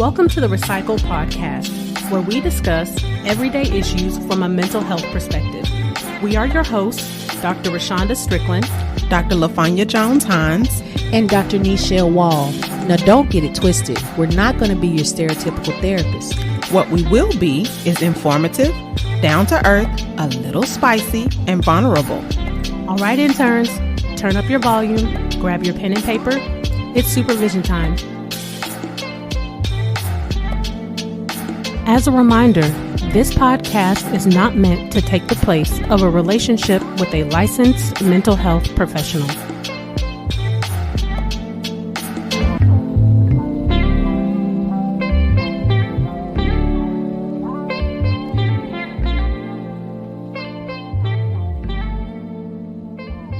Welcome to the Recycle Podcast, where we discuss everyday issues from a mental health perspective. We are your hosts, Dr. Rashonda Strickland, Dr. LaFanya Jones-Hines, and Dr. Nichelle Wall. Now, don't get it twisted. We're not going to be your stereotypical therapist. What we will be is informative, down to earth, a little spicy, and vulnerable. All right, interns, turn up your volume, grab your pen and paper. It's supervision time. As a reminder, this podcast is not meant to take the place of a relationship with a licensed mental health professional.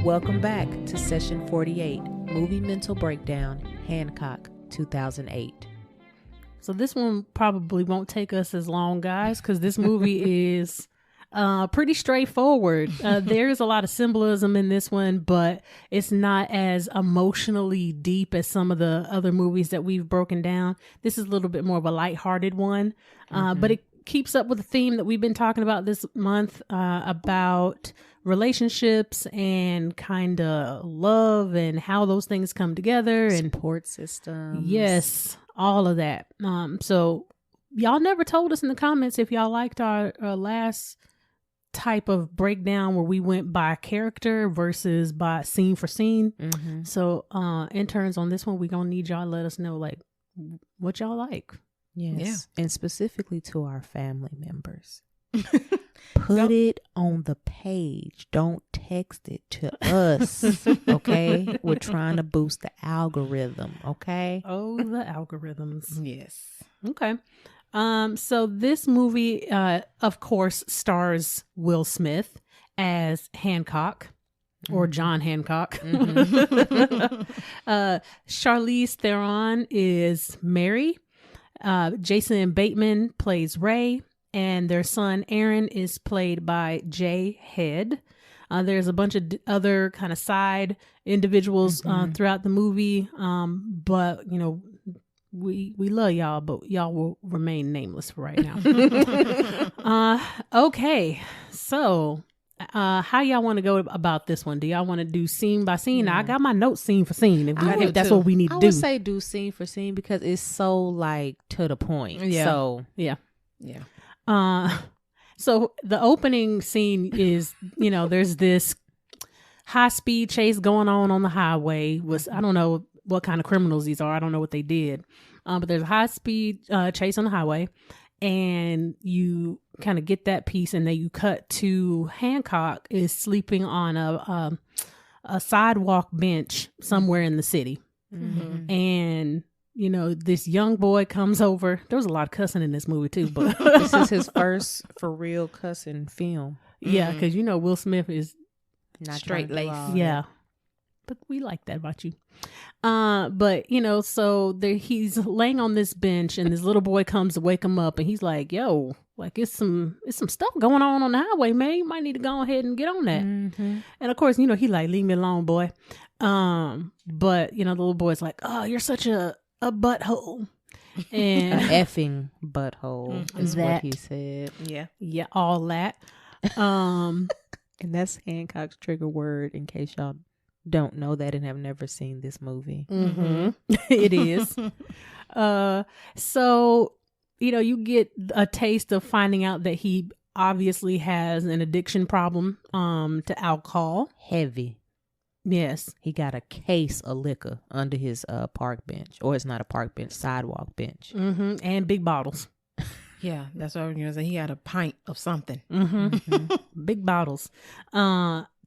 Welcome back to Session 48, Movie Mental Breakdown, Hancock, 2008. So this one probably won't take us as long, guys, because this movie is pretty straightforward. There's a lot of symbolism in this one, but it's not as emotionally deep as some of the other movies that we've broken down. This is a little bit more of a lighthearted one, but it keeps up with the theme that we've been talking about this month about relationships and kind of love and how those things come together and support systems. Yes, all of that. So y'all never told us in the comments if y'all liked our last type of breakdown where we went by character versus by scene for scene. So interns, on this one, we're gonna need y'all to let us know like what y'all like. Yes. Yeah. And specifically to our family members. Put it on the page. Don't text it to us. Okay? We're trying to boost the algorithm. Okay? Oh, the algorithms. Yes. Okay. So this movie, of course, stars Will Smith as Hancock. Or John Hancock. Charlize Theron is Mary. Jason Bateman plays Ray. And their son, Aaron, is played by Jay Head. There's a bunch of other kind of side individuals throughout the movie. But, you know, we love y'all, but y'all will remain nameless for right now. Okay. So how y'all want to go about this one? Do y'all want to do scene by scene? Now, I got my notes scene for scene if that's what we need to do. I would say do scene for scene because it's so like to the point. Yeah. So yeah. So the opening scene is, you know, there's this high speed chase going on the highway. I don't know what kind of criminals these are. I don't know what they did. But there's a high speed chase on the highway, and you kind of get that piece, and then you cut to Hancock is sleeping on a sidewalk bench somewhere in the city. And you know, this young boy comes over. There was a lot of cussing in this movie too, but this is his first for real cussing film. Yeah, because you know Will Smith is not straight laced. Yeah, but we like that about you. But you know, so he's laying on this bench, and this little boy comes to wake him up, and he's like, "Yo, like it's some stuff going on the highway, man. You might need to go ahead and get on that." And of course, you know, he like, "Leave me alone, boy." But you know, the little boy's like, "Oh, you're such a butthole." And an effing butthole is what he said. Yeah, all that. And that's Hancock's trigger word in case y'all don't know that and have never seen this movie. It is. So, you know, you get a taste of finding out that he obviously has an addiction problem to alcohol. Heavy. Yes. He got a case of liquor under his park bench. Or it's not a park bench, sidewalk bench. And big bottles. Yeah, that's what I was going to say. He had a pint of something. Big bottles.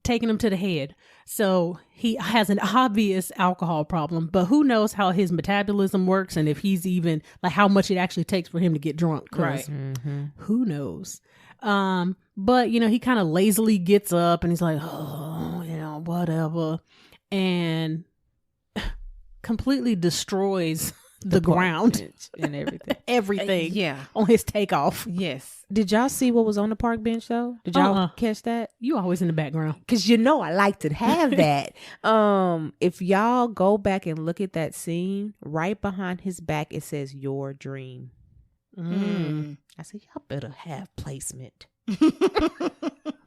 Taking him to the head. So he has an obvious alcohol problem, but who knows how his metabolism works and if he's even, like how much it actually takes for him to get drunk. Right. Who knows? But, you know, he kind of lazily gets up and he's like, oh, you know, whatever. And completely destroys the ground bench and everything. everything Yeah. on his takeoff. Yes. Did y'all see what was on the park bench though? Did y'all catch that? You always in the background. Cause you know I like to have that. If y'all go back and look at that scene, right behind his back it says "Your Dream." I said y'all better have placement.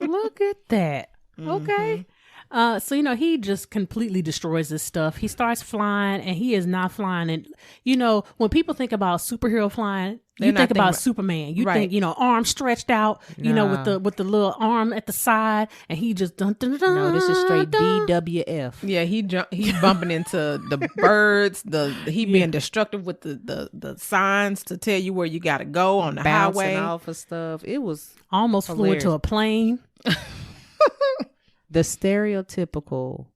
Look at that. Okay. So, you know, he just completely destroys this stuff. He starts flying and he is not flying. And, you know, when people think about superhero flying, you think about Superman. You think, you know, arm stretched out, you know, with the little arm at the side, and he just dun, dun, dun, No, this is straight DWF. Yeah, he's bumping into the birds. He being destructive with the signs to tell you where you got to go on the Bouncing highway. off of stuff. It was almost flew into a plane. The stereotypical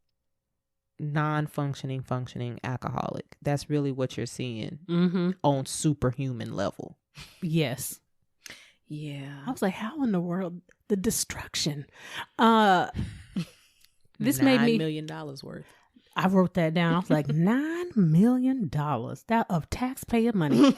functioning alcoholic. That's really what you're seeing on superhuman level. Yes. Yeah. I was like, how in the world? The destruction. This made me $9 million worth. I wrote that down. I was like, $9 million that of taxpayer money.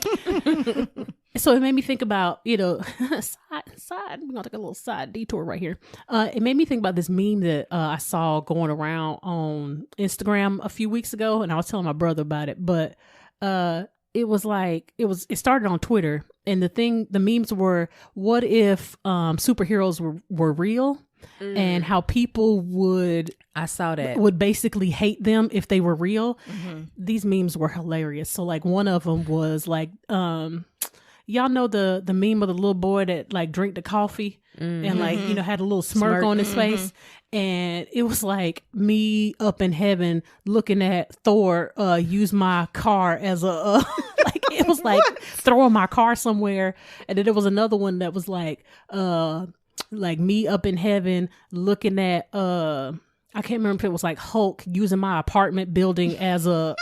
So it made me think about, you know, side. We're gonna take a little side detour right here. It made me think about this meme that I saw going around on Instagram a few weeks ago, and I was telling my brother about it. But it was like it started on Twitter, and the memes were, what if superheroes were real? And how people would basically hate them if they were real. These memes were hilarious. So like one of them was like, y'all know the meme of the little boy that like drank the coffee and like, you know, had a little smirk on his face. And it was like me up in heaven looking at Thor use my car as a like it was like throwing my car somewhere. And then there was another one that was like me up in heaven looking at I can't remember if it was like Hulk using my apartment building as a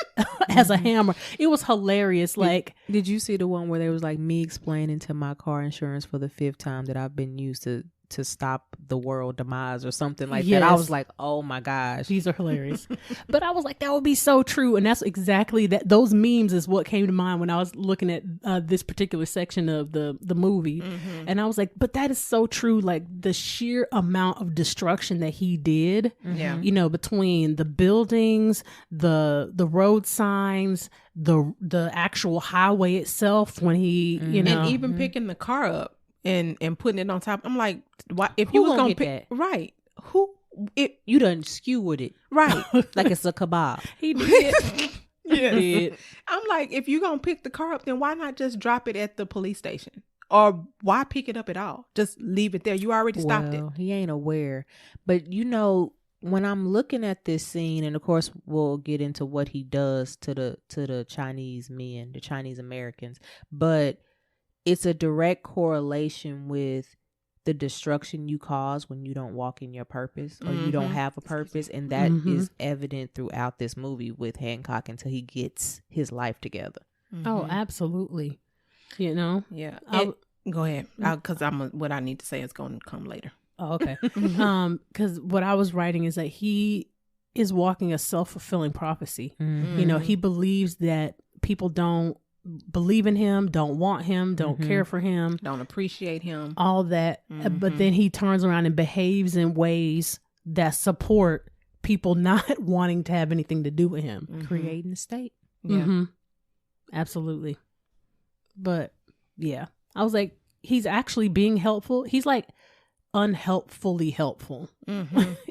as a hammer. It was hilarious. Like, did you see the one where there was like me explaining to my car insurance for the 5th time that I've been used to stop the world demise or something like that? I was like, oh my gosh, these are hilarious. But I was like, that would be so true. And that's exactly that. Those memes is what came to mind when I was looking at this particular section of the movie. And I was like, but that is so true. Like the sheer amount of destruction that he did, you know, between the buildings, the road signs, the actual highway itself, when he, you know, and even picking the car up and putting it on top. I'm like, why? If you was gonna pick that? Right, you done skewered it right like it's a kebab. He did. Yes. I'm like, if you gonna pick the car up, then why not just drop it at the police station? Or why pick it up at all? Just leave it there. You already stopped it. He ain't aware. But you know, when I'm looking at this scene, and of course we'll get into what he does to the Chinese men, the Chinese Americans, but it's a direct correlation with the destruction you cause when you don't walk in your purpose or you don't have a purpose. And that is evident throughout this movie with Hancock until he gets his life together. Oh, absolutely. You know? Yeah. Go ahead. Because what I need to say is going to come later. Oh, okay. Because what I was writing is that he is walking a self-fulfilling prophecy. You know, he believes that people don't believe in him, don't want him, don't care for him, don't appreciate him, all that. But then he turns around and behaves in ways that support people not wanting to have anything to do with him, creating the state. Absolutely. But yeah, I was like, he's actually being helpful. He's like unhelpfully helpful,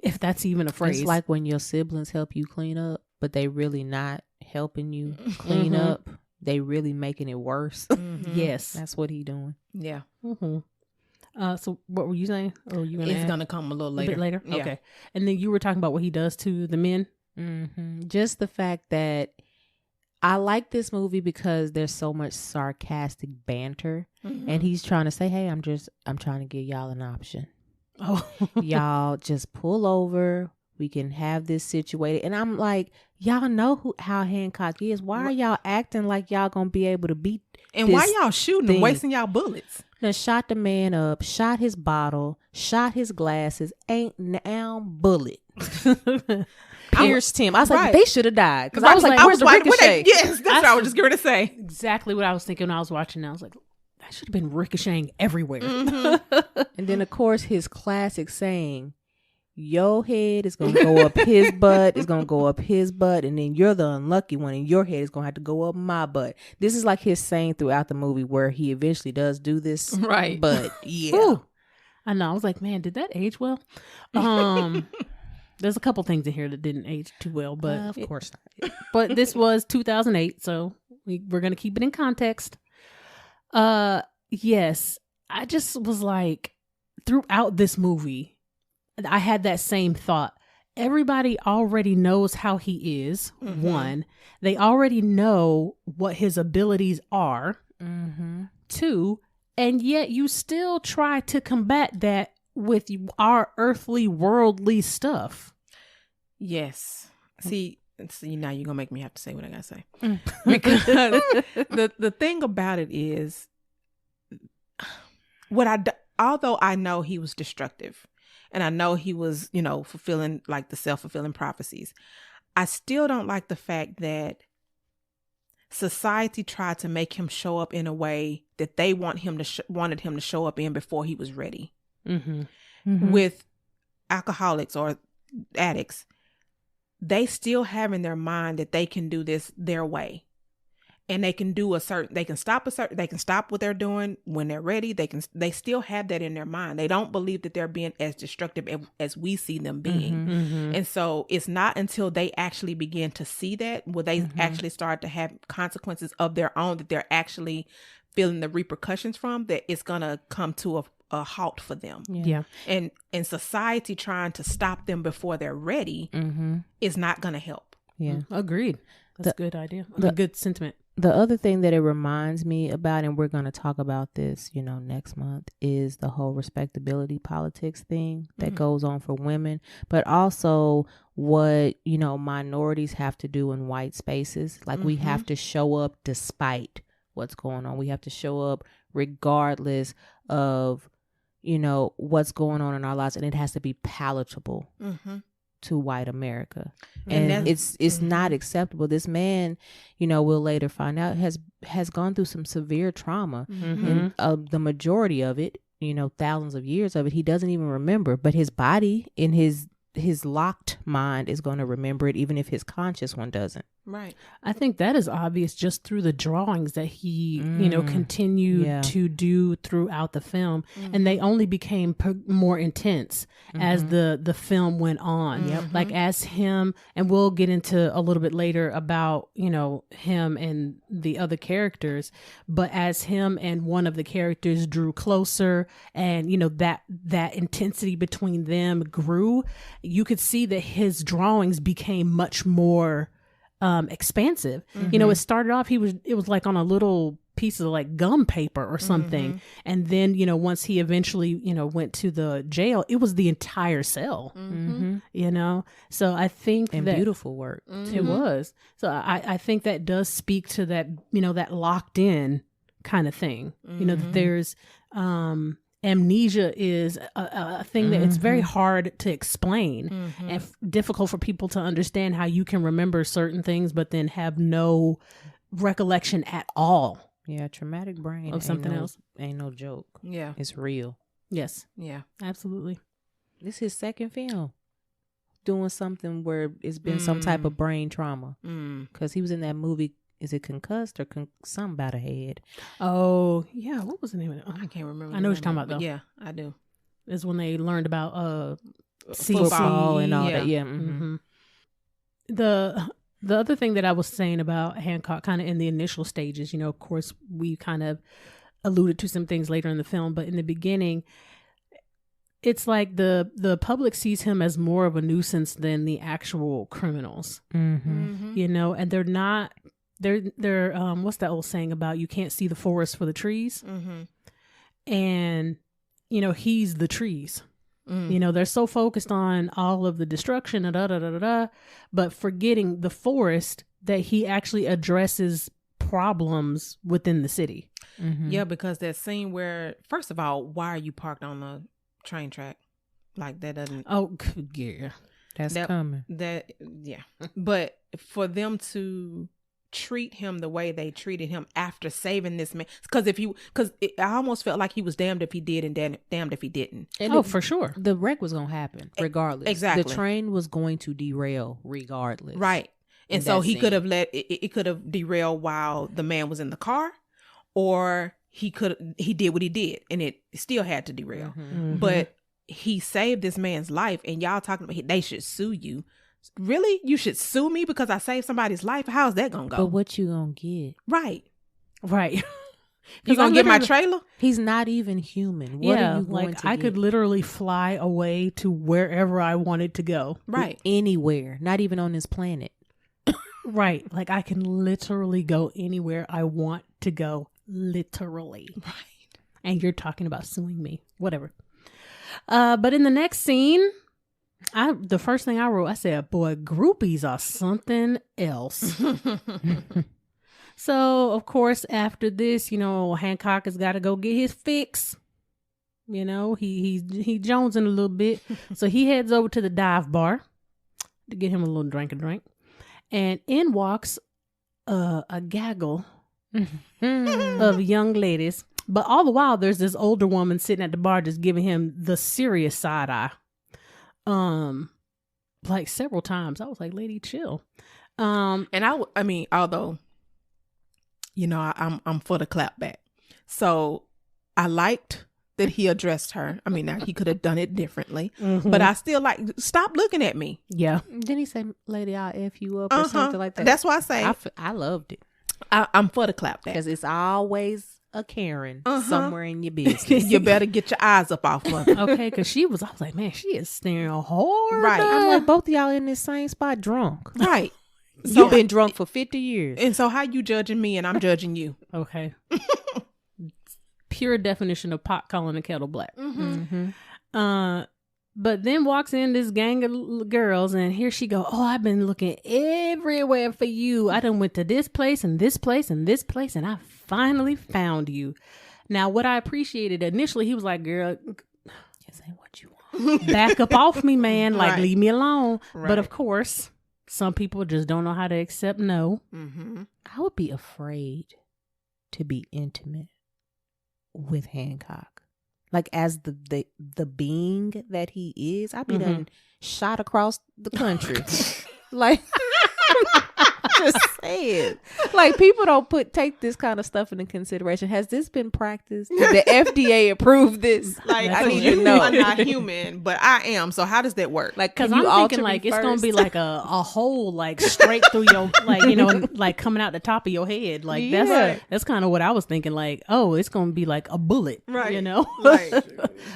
if that's even a phrase. It's like when your siblings help you clean up, but they really not helping you clean up. They really making it worse. Yes. That's what he doing. Yeah. So what were you saying? Or you It's going to come a little later. A bit later? Yeah. Okay. And then you were talking about what he does to the men? Just the fact that I like this movie because there's so much sarcastic banter. And he's trying to say, hey, I'm trying to give y'all an option. Oh. Y'all just pull over. We can have this situated. And I'm like, y'all know how Hancock is. Why are y'all acting like y'all gonna be able to beat and why y'all shooting and wasting y'all bullets? Then shot the man up, shot his bottle, shot his glasses, ain't now bullet. pierced him. I was like, Right. they should have died. Because I was like, where's the ricochet? Yes, that's what I was just going to say. Exactly what I was thinking when I was watching. I was like, that should have been ricocheting everywhere. And then, of course, his classic saying, your head is going to go up his butt, it's going to go up his butt, and then you're the unlucky one, and your head is going to have to go up my butt. This is like his saying throughout the movie where he eventually does do this. Right. But, yeah. Ooh. I know. I was like, man, did that age well? There's a couple things in here that didn't age too well, but of course not. But this was 2008, so we're going to keep it in context. Yes, I just was like, throughout this movie, I had that same thought. Everybody already knows how he is. Mm-hmm. One, they already know what his abilities are. Mm-hmm. Two, and yet you still try to combat that with our earthly, worldly stuff. Yes. See, now you're gonna make me have to say what I gotta say. Mm. Because the thing about it is, although I know he was destructive, and I know he was, fulfilling like the self-fulfilling prophecies, I still don't like the fact that society tried to make him show up in a way that they wanted him to show up in before he was ready. Mm-hmm. Mm-hmm. With alcoholics or addicts, they still have in their mind that they can do this their way, and they can stop what they're doing when they're ready. They still have that in their mind. They don't believe that they're being as destructive as we see them being. Mm-hmm. Mm-hmm. And so it's not until they actually begin to see that, will they Mm-hmm. actually start to have consequences of their own that they're actually feeling the repercussions from, that it's going to come to a halt for them. Yeah. And society trying to stop them before they're ready Mm-hmm. is not going to help. Yeah. Agreed. That's a good idea. A good sentiment. The other thing that it reminds me about, and we're going to talk about this, next month, is the whole respectability politics thing that goes on for women, but also what, minorities have to do in white spaces. Like we have to show up despite what's going on. We have to show up regardless of, what's going on in our lives, and it has to be palatable to white America. And it's not acceptable. This man, we'll later find out, has gone through some severe trauma. And the majority of it, thousands of years of it, he doesn't even remember. But his body, in his locked mind, is going to remember it, even if his conscious one doesn't. Right. I think that is obvious just through the drawings that he, continued to do throughout the film. And they only became more intense as the film went on. Like as him, and we'll get into a little bit later about, him and the other characters, but as him and one of the characters drew closer and, that intensity between them grew, you could see that his drawings became much more expansive. It started off, it was like on a little piece of like gum paper or something. And then, once he eventually, went to the jail, it was the entire cell, so I think and that beautiful work. it was. So I think that does speak to that, that locked in kind of thing, that there's, amnesia is a thing that it's very hard to explain and difficult for people to understand, how you can remember certain things but then have no recollection at all. Yeah, traumatic brain Of something else. Ain't no joke. Yeah. It's real. Yes, Yeah. absolutely. This is his second film doing something where it's been some type of brain trauma. Because he was in that movie, is it Concussed or something about a head? Oh yeah, what was the name of it? I can't remember. I know what you're talking about, though. Yeah, I do. Is when they learned about Football and all yeah. that. Yeah. The other thing that I was saying about Hancock, kind of in the initial stages, of course, we kind of alluded to some things later in the film, but in the beginning, it's like the public sees him as more of a nuisance than the actual criminals, and they're not. They're what's that old saying about you can't see the forest for the trees, and he's the trees. They're so focused on all of the destruction, but forgetting the forest, that he actually addresses problems within the city. Yeah, because that scene where, first of all, why are you parked on the train track? Like that doesn't. Oh, yeah. That's coming. But for them to treat him the way they treated him after saving this man, because I almost felt like he was damned if he did and damned if he didn't. And for sure. The wreck was going to happen regardless. Exactly. The train was going to derail regardless. Right. And so he could have it could have derailed while the man was in the car, or he did what he did and it still had to derail. Mm-hmm. But he saved this man's life, and y'all talking about they should sue you. Really? You should sue me because I saved somebody's life? How's that gonna go? But what you gonna get? Right. You gonna get my trailer? He's not even human. What are you going to I get? could literally fly away to wherever I wanted to go. Right. Anywhere. Not even on this planet. Right. Like I can literally go anywhere I want to go. Literally. Right. And you're talking about suing me. Whatever. But in the next scene, the first thing I wrote, I said, boy, groupies are something else. So, of course, after this, Hancock has got to go get his fix. He jonesing a little bit. So he heads over to the dive bar to get him a little drink. And in walks a gaggle of young ladies. But all the while, there's this older woman sitting at the bar just giving him the serious side eye. Like several times. I was like, lady, chill. And I mean, although, I'm for the clap back. So I liked that he addressed her. I mean, now he could have done it differently, but I still stop looking at me. Yeah. Didn't he say, lady, I'll F you up or something like that? That's why I say I loved it. I'm for the clap back. Because it's always a Karen somewhere in your business. You better get your eyes up off of her. Okay, because I was like, man, she is staring hard. Right. I'm like, both of y'all in this same spot drunk. Right. So you've been drunk for 50 years. And so how you judging me and I'm judging you? Okay. Pure definition of pot calling the kettle black. But then walks in this gang of girls, and here she go, oh, I've been looking everywhere for you. I done went to this place and this place and this place, and I finally found you. Now, what I appreciated initially, he was like, girl, this ain't what you want. Back up off me, man. Like, leave me alone. Right. But of course, some people just don't know how to accept no. I would be afraid to be intimate with Hancock. Like, as the being that he is, I'd be done shot across the country. Like, just say it. Like, people don't take this kind of stuff into consideration. Has this been practiced? Did the FDA approve this? Like, I need to know I'm not human, but I am. So how does that work? Like, because I'm thinking like it's gonna be like a hole like straight through your like coming out the top of your head. Like that's kind of what I was thinking. Like, oh, it's gonna be like a bullet, right? Right.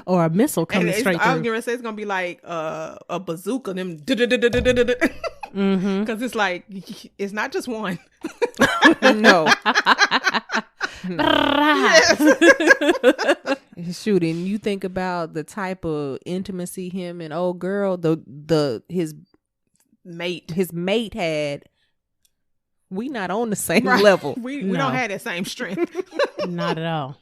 Or a missile coming straight through. I was gonna say it's gonna be like a bazooka. Them because it's like it's not just one. No. Shoot, and you think about the type of intimacy him and old girl, his mate had. We not on the same level. We don't have that same strength. Not at all.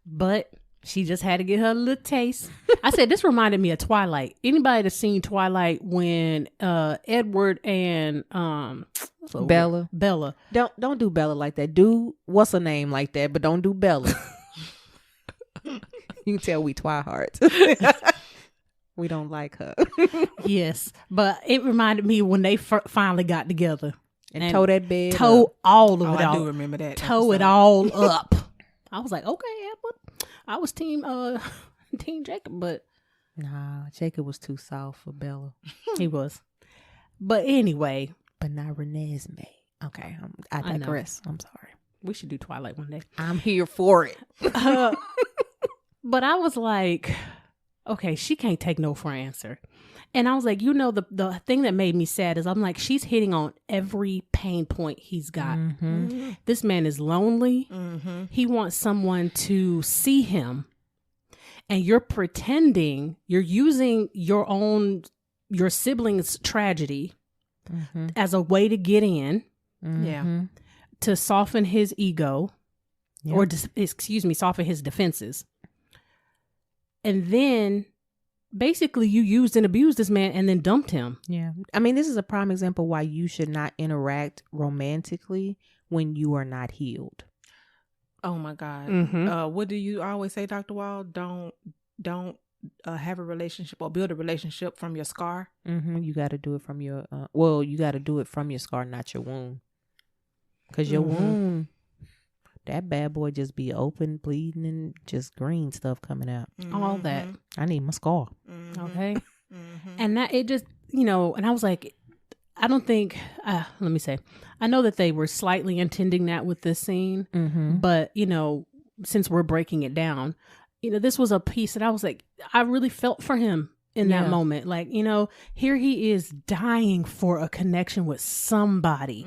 But she just had to get her a little taste. I said this reminded me of Twilight. Anybody that's seen Twilight when Edward and Bella. Don't do Bella like that. Do what's her name like that, but don't do Bella. You can tell we Twihards. We don't like her. Yes, but it reminded me when they finally got together and tow that bed. Tow all of it. I do remember that. Tow it all up. I was like, okay, Edward. I was team Jacob, but nah, Jacob was too soft for Bella. He was. But anyway, but not Renesmee. Okay, I digress. I'm sorry. We should do Twilight one day. I'm here for it. But I was like, okay, she can't take no for an answer. And I was like, the thing that made me sad is I'm like, she's hitting on every pain point he's got. This man is lonely. He wants someone to see him. And you're pretending, you're using your sibling's tragedy as a way to get in. To soften his ego. Or, soften his defenses. And then basically you used and abused this man and then dumped him. Yeah. I mean, this is a prime example why you should not interact romantically when you are not healed. Oh my God. Mm-hmm. What do you always say, Dr. Wall? Don't have a relationship or build a relationship from your scar. Mm-hmm. You got to do it from your, you got to do it from your scar, not your wound. Because your wound, that bad boy just be open, bleeding, and just green stuff coming out. All that. I need my scar. Okay. And that it just, and I was like, I don't think, let me say, I know that they were slightly intending that with this scene, but, since we're breaking it down, this was a piece that I was like, I really felt for him in that moment. Like, here he is dying for a connection with somebody,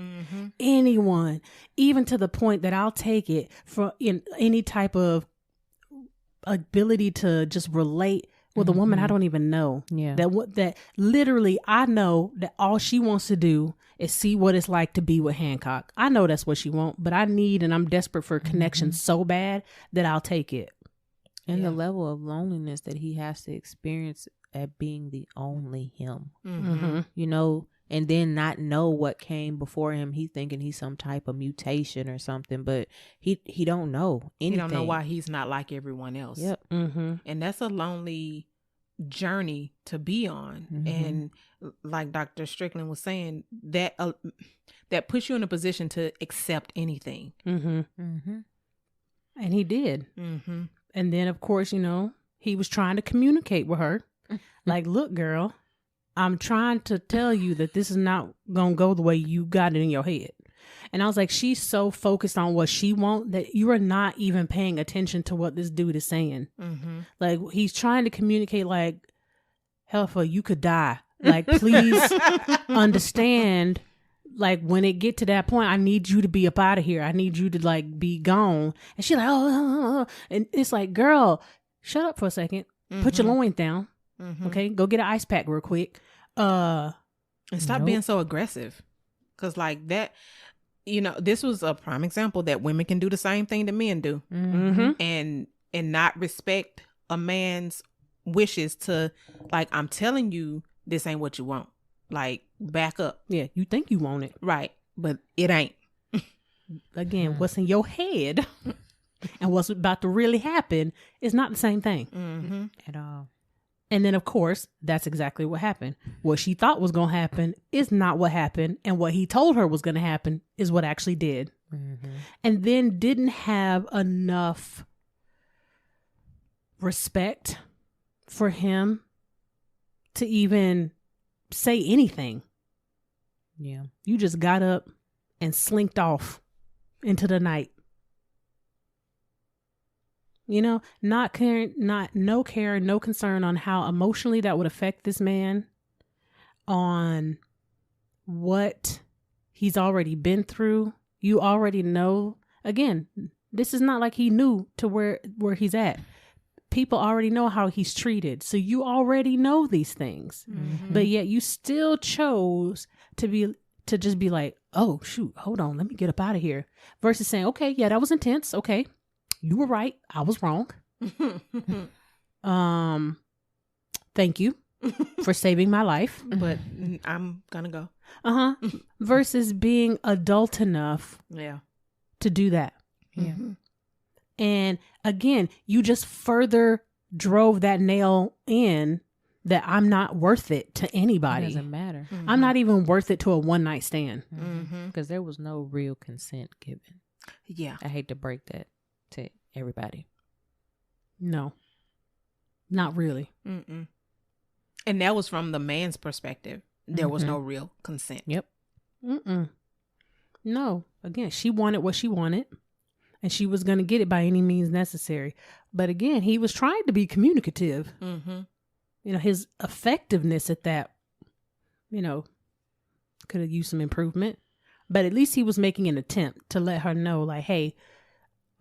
anyone, even to the point that I'll take it for any type of ability to just relate with a woman I don't even know. Yeah. That literally I know that all she wants to do is see what it's like to be with Hancock. I know that's what she wants, but I need and I'm desperate for a connection so bad that I'll take it. And the level of loneliness that he has to experience at being the only him, and then not know what came before him. He thinking he's some type of mutation or something, but he don't know anything. He don't know why he's not like everyone else. Yep. And that's a lonely journey to be on. And like Dr. Strickland was saying, that puts you in a position to accept anything. And he did. And then, of course, he was trying to communicate with her. Like, look, girl, I'm trying to tell you that this is not going to go the way you got it in your head. And I was like, she's so focused on what she wants that you are not even paying attention to what this dude is saying. Like, he's trying to communicate like, Helfa, you could die. Like, please understand. Like, when it get to that point, I need you to be up out of here. I need you to like be gone. And she's like, oh. And it's like, girl, shut up for a second. Put your loins down. Okay, go get an ice pack real quick. And stop being so aggressive. Because like that, this was a prime example that women can do the same thing that men do. And not respect a man's wishes to, like, I'm telling you, this ain't what you want. Like, back up. Yeah, you think you want it. Right. But it ain't. Again, what's in your head and what's about to really happen is not the same thing. At all. And then, of course, that's exactly what happened. What she thought was going to happen is not what happened. And what he told her was going to happen is what actually did. And then didn't have enough respect for him to even say anything. Yeah. You just got up and slinked off into the night. Not caring, no care, no concern on how emotionally that would affect this man, on what he's already been through. You already know. Again, this is not like he knew to where he's at. People already know how he's treated. So you already know these things. But yet you still chose to just be like, oh, shoot, hold on, let me get up out of here. Versus saying, okay, yeah, that was intense. Okay. You were right. I was wrong. Thank you for saving my life. But I'm gonna go. Versus being adult enough to do that. Yeah. And again, you just further drove that nail in that I'm not worth it to anybody. It doesn't matter. I'm not even worth it to a one night stand. Because there was no real consent given. Yeah. I hate to break that to everybody. No, not really. And that was from the man's perspective. There was no real consent. Yep. No. Again, she wanted what she wanted, and she was going to get it by any means necessary. But again, he was trying to be communicative. His effectiveness at that, could have used some improvement. But at least he was making an attempt to let her know, like, hey,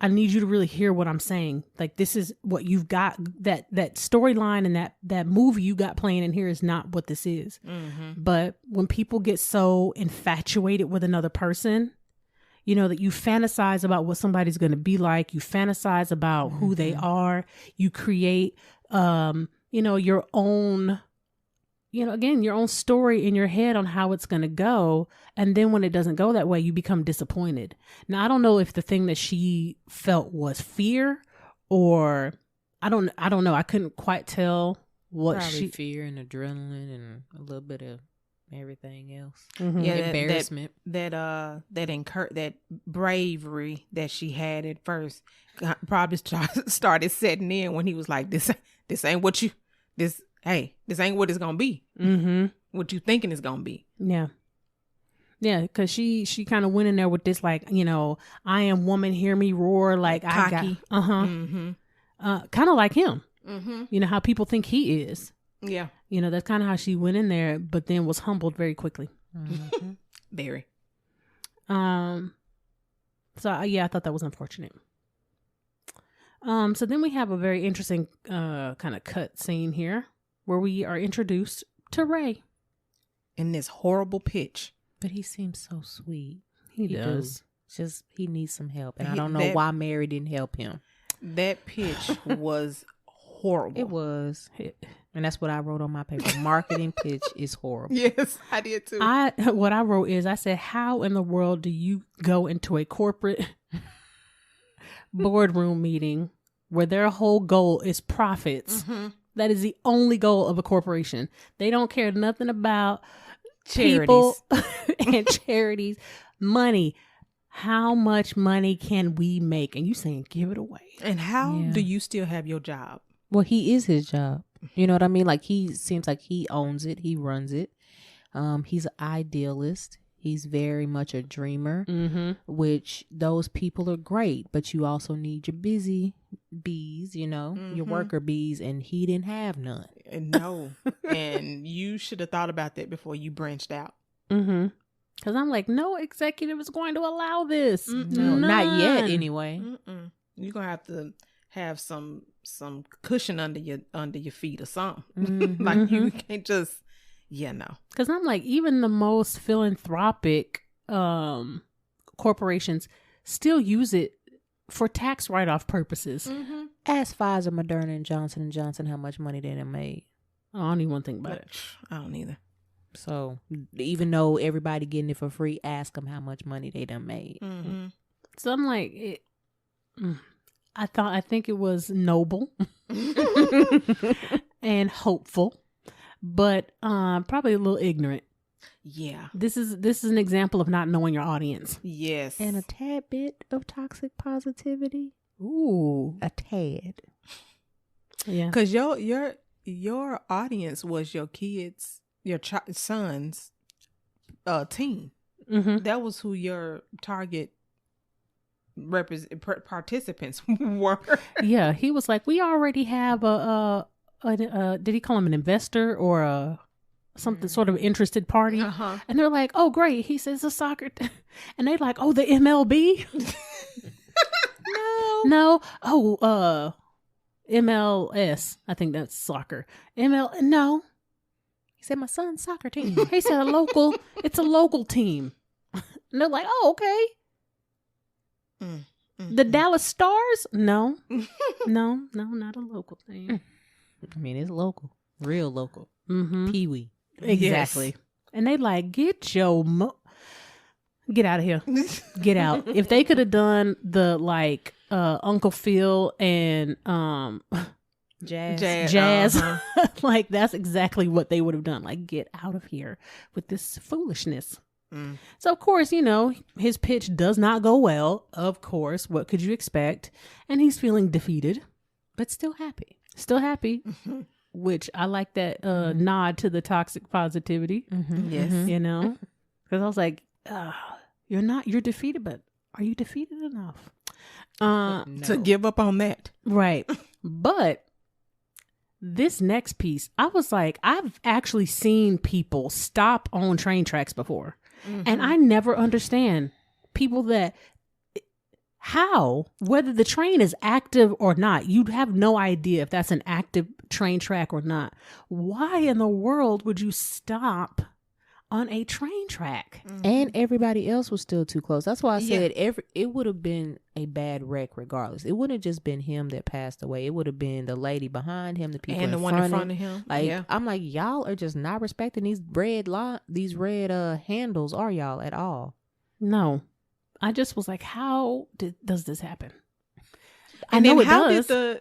I need you to really hear what I'm saying. Like, this is what you've got. That storyline and that movie you got playing in here is not what this is. But when people get so infatuated with another person, that you fantasize about what somebody's going to be like. You fantasize about who they are. You create your own, again, your own story in your head on how it's going to go. And then when it doesn't go that way, you become disappointed. Now, I don't know if the thing that she felt was fear or I don't know. I couldn't quite tell what Probably fear and adrenaline and a little bit of everything else. Mhm. Yeah, Embarrassment. that bravery that she had at first probably started setting in when he was like, this ain't what this ain't what it's gonna be. Mm-hmm. What you thinking it's gonna be. Yeah. Yeah, because she kind of went in there with this, like, I am woman, hear me roar, like Cocky. I got, Mm-hmm. kind of like him. Mm-hmm. How people think he is. Yeah. That's kind of how she went in there, but then was humbled very quickly. Mm-hmm. Very. So yeah, I thought that was unfortunate. So then we have a very interesting kind of cut scene here where we are introduced to Ray. In this horrible pitch. But he seems so sweet. He does. Just he needs some help, and I He- don't know that- why Mary didn't help him. That pitch was horrible. It was, and that's what I wrote on my paper. Marketing pitch is horrible. Yes, I did too. What I wrote is, I said, how in the world do you go into a corporate boardroom meeting where their whole goal is profits? Mhm. That is the only goal of a corporation. They don't care nothing about Charities. people and charities. Money. How much money can we make? And you saying give it away. And how Yeah. do you still have your job? Well, he is his job. You know what I mean? Like, he seems like he owns it. He runs it. He's an idealist. He's very much a dreamer, Mm-hmm. which those people are great, but you also need your busy bees, your Mhm. worker bees, and he didn't have none. No. And you should have thought about that before you branched out. Mm-hmm. Because I'm like, no executive is going to allow this. No, not yet None. anyway. Mm-mm. You're gonna have to have some cushion under your feet or something. Mhm. Like you can't just no. Because I'm like, even the most philanthropic corporations still use it for tax write-off purposes. Mm-hmm. Ask Pfizer, Moderna, and Johnson & Johnson how much money they done made. I don't even want to think about But it. I don't either. So even though everybody getting it for free, ask them how much money they done made. Mm-hmm. So I'm like, I think it was noble and hopeful, but probably a little ignorant. Yeah. This is an example of not knowing your audience. Yes. And a tad bit of toxic positivity. Ooh, A tad. yeah. Because your audience was your kids, your son's team. Mm-hmm. That was who your target participants were. Yeah, he was like, we already have did he call him an investor or a something sort of interested party? Uh-huh. And they're like, oh, great. He says a soccer. And they're like, oh, the MLB? No. Oh, MLS. I think that's soccer. No. He said, my son's soccer team. He said it's a local team. And they're like, oh, okay. The Dallas Stars? No, not a local team. I mean, it's local. Real local. Mm-hmm. Pee-wee. Exactly. Yes. And they like, get out of here. Get out. If they could have done the like Uncle Phil and Jazz, Uh-huh. like that's exactly what they would have done. Like, get out of here with this foolishness. Mm. So of course, his pitch does not go well. Of course, what could you expect? And he's feeling defeated, but still happy. Mm-hmm. Which I like that nod to the toxic positivity. Mm-hmm. Yes. Because I was like, you're defeated, but are you defeated enough To give up on that. right? But this next piece, I was like, I've actually seen people stop on train tracks before, and I never understand people that whether the train is active or not, you'd have no idea if that's an active train track or not. Why in the world would you stop on a train track. And everybody else was still too close. That's why I said it would have been a bad wreck regardless. It wouldn't have just been him that passed away. It would have been the lady behind him, the people and the one in front of him. Like I'm like, y'all are just not respecting these red handles, are y'all at all? No, I just was like, how does this happen? And then how did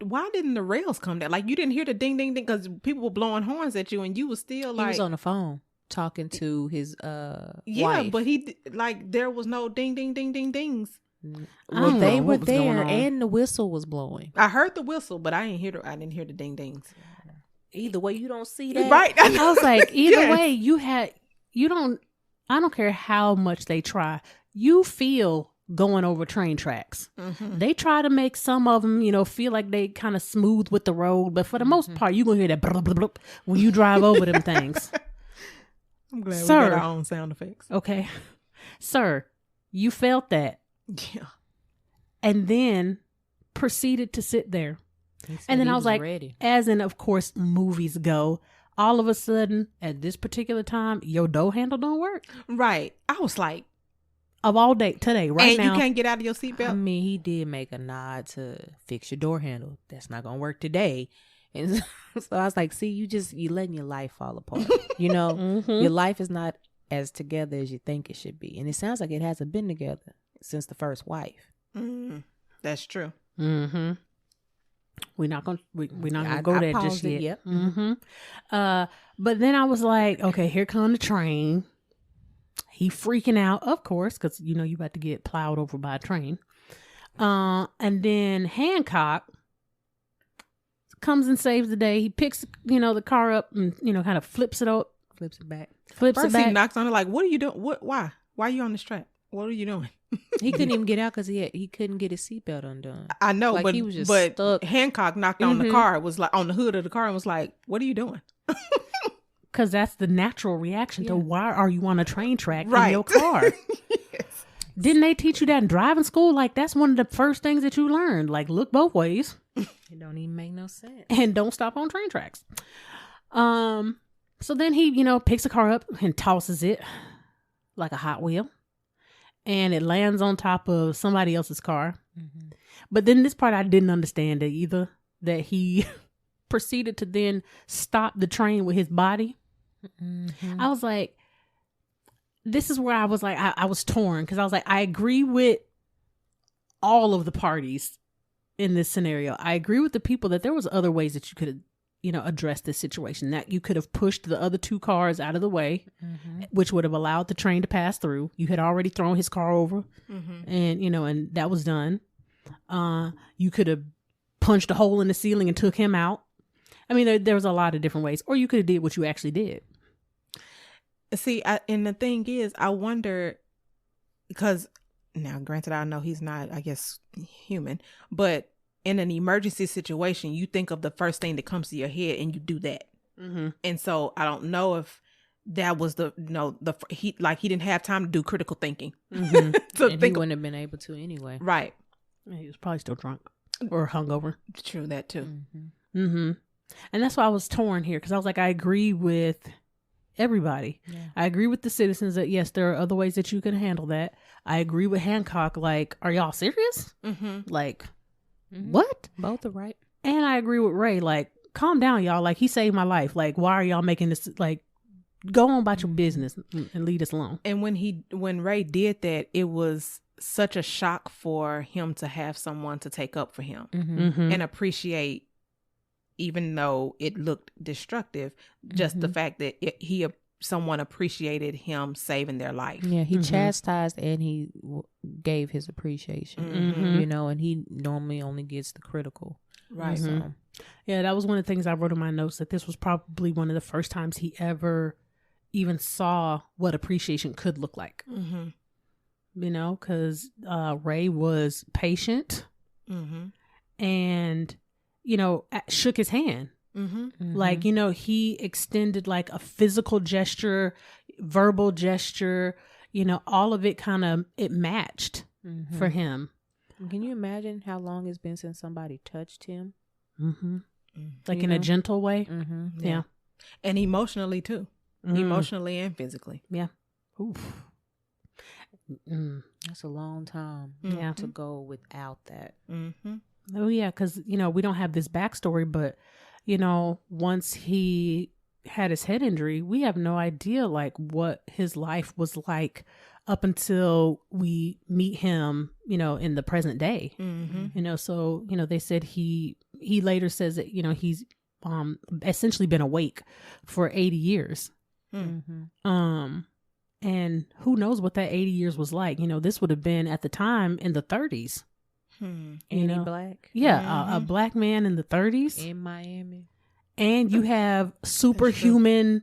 why didn't the rails come down? Like, you didn't hear the ding, ding, ding because people were blowing horns at you and you was still like... He was on the phone talking to his wife. But there was no ding, ding, ding, ding, dings. Well, they were there and the whistle was blowing. I heard the whistle, but I didn't hear the ding, dings. Either way, you don't see that. Right. I was like, either way, I don't care how much they try. You feel going over train tracks. They try to make some of them, feel like they kind of smooth with the road, but for the most part, you're going to hear that blah, blah, blah, when you drive over them things. I'm glad we got our own sound effects. Okay. Sir, you felt that. Yeah. And then proceeded to sit there. And then I was like, ready. As in, of course, movies go, all of a sudden, at this particular time, your door handle don't work. Right. I was like, of all day today, right now. And you can't get out of your seatbelt? I mean, he did make a nod to fix your door handle. That's not going to work today. And so I was like, see, you letting your life fall apart. Your life is not as together as you think it should be. And it sounds like it hasn't been together since the first wife. That's true. Mm-hmm. We're not gonna go there just yet. Yep. Mm-hmm. But then I was like, okay, here come the train. He freaking out, of course, because you about to get plowed over by a train. And then Hancock comes and saves the day. He picks the car up and kind of flips it back. First he knocks on it like, what are you doing? Why are you on this track? What are you doing? He couldn't even get out because he couldn't get his seatbelt undone. I know, like but he was just but stuck. Hancock knocked on the car. Was like on the hood of the car and was like, "What are you doing?" Because that's the natural reaction to why are you on a train track in right. your car? Yes. Didn't they teach you that in driving school? Like, that's one of the first things that you learned. Like, look both ways. It don't even make no sense. And don't stop on train tracks. So then he, picks the car up and tosses it like a Hot Wheel. And it lands on top of somebody else's car. Mm-hmm. But then this part I didn't understand either. That he proceeded to then stop the train with his body. Mm-hmm. I was like, this is where I was like, I was torn. Because I was like, I agree with all of the parties in this scenario. I agree with the people that there was other ways that you could have, addressed this situation. That you could have pushed the other two cars out of the way, which would have allowed the train to pass through. You had already thrown his car over, and and that was done. You could have punched a hole in the ceiling and took him out. I mean, there was a lot of different ways, or you could have did what you actually did. See, and the thing is, I wonder, because now, granted, I know he's not, I guess, human, but in an emergency situation, you think of the first thing that comes to your head and you do that. Mm-hmm. And so I don't know if that was he didn't have time to do critical thinking. Mm-hmm. So he wouldn't have been able to anyway. Right. Yeah, he was probably still drunk or hungover. True, that too. Mm-hmm. Mm-hmm. And that's why I was torn here, because I was like, I agree with everybody. Yeah. I agree with the citizens that yes, there are other ways that you can handle that. I agree with Hancock. Like, are y'all serious? Mm-hmm. Like, what? Both are right. And I agree with Ray. Like, calm down, y'all. Like, he saved my life. Like, why are y'all making this? Like, go on about your business and leave us alone. And when Ray did that, it was such a shock for him to have someone to take up for him and appreciate. Even though it looked destructive, just the fact that someone appreciated him saving their life. Yeah, he chastised and he gave his appreciation, and he normally only gets the critical. Right. So. Yeah, that was one of the things I wrote in my notes, that this was probably one of the first times he ever even saw what appreciation could look like. Mm-hmm. Because Ray was patient and shook his hand. Like, he extended like a physical gesture, verbal gesture, all of it kind of, it matched for him. Can you imagine how long it's been since somebody touched him? Like in a gentle way. Yeah. And emotionally too. emotionally and physically. Yeah. Oof. That's a long time Yeah. to go without that. Mm-hmm. Oh, yeah, because, we don't have this backstory, but, once he had his head injury, we have no idea, like, what his life was like up until we meet him, in the present day. Mm-hmm. So, they said he later says that, he's essentially been awake for 80 years. Mm-hmm. And who knows what that 80 years was like. This would have been at the time in the 30s. Annie Black. Yeah, a black man in the 30s. In Miami. And you have superhuman,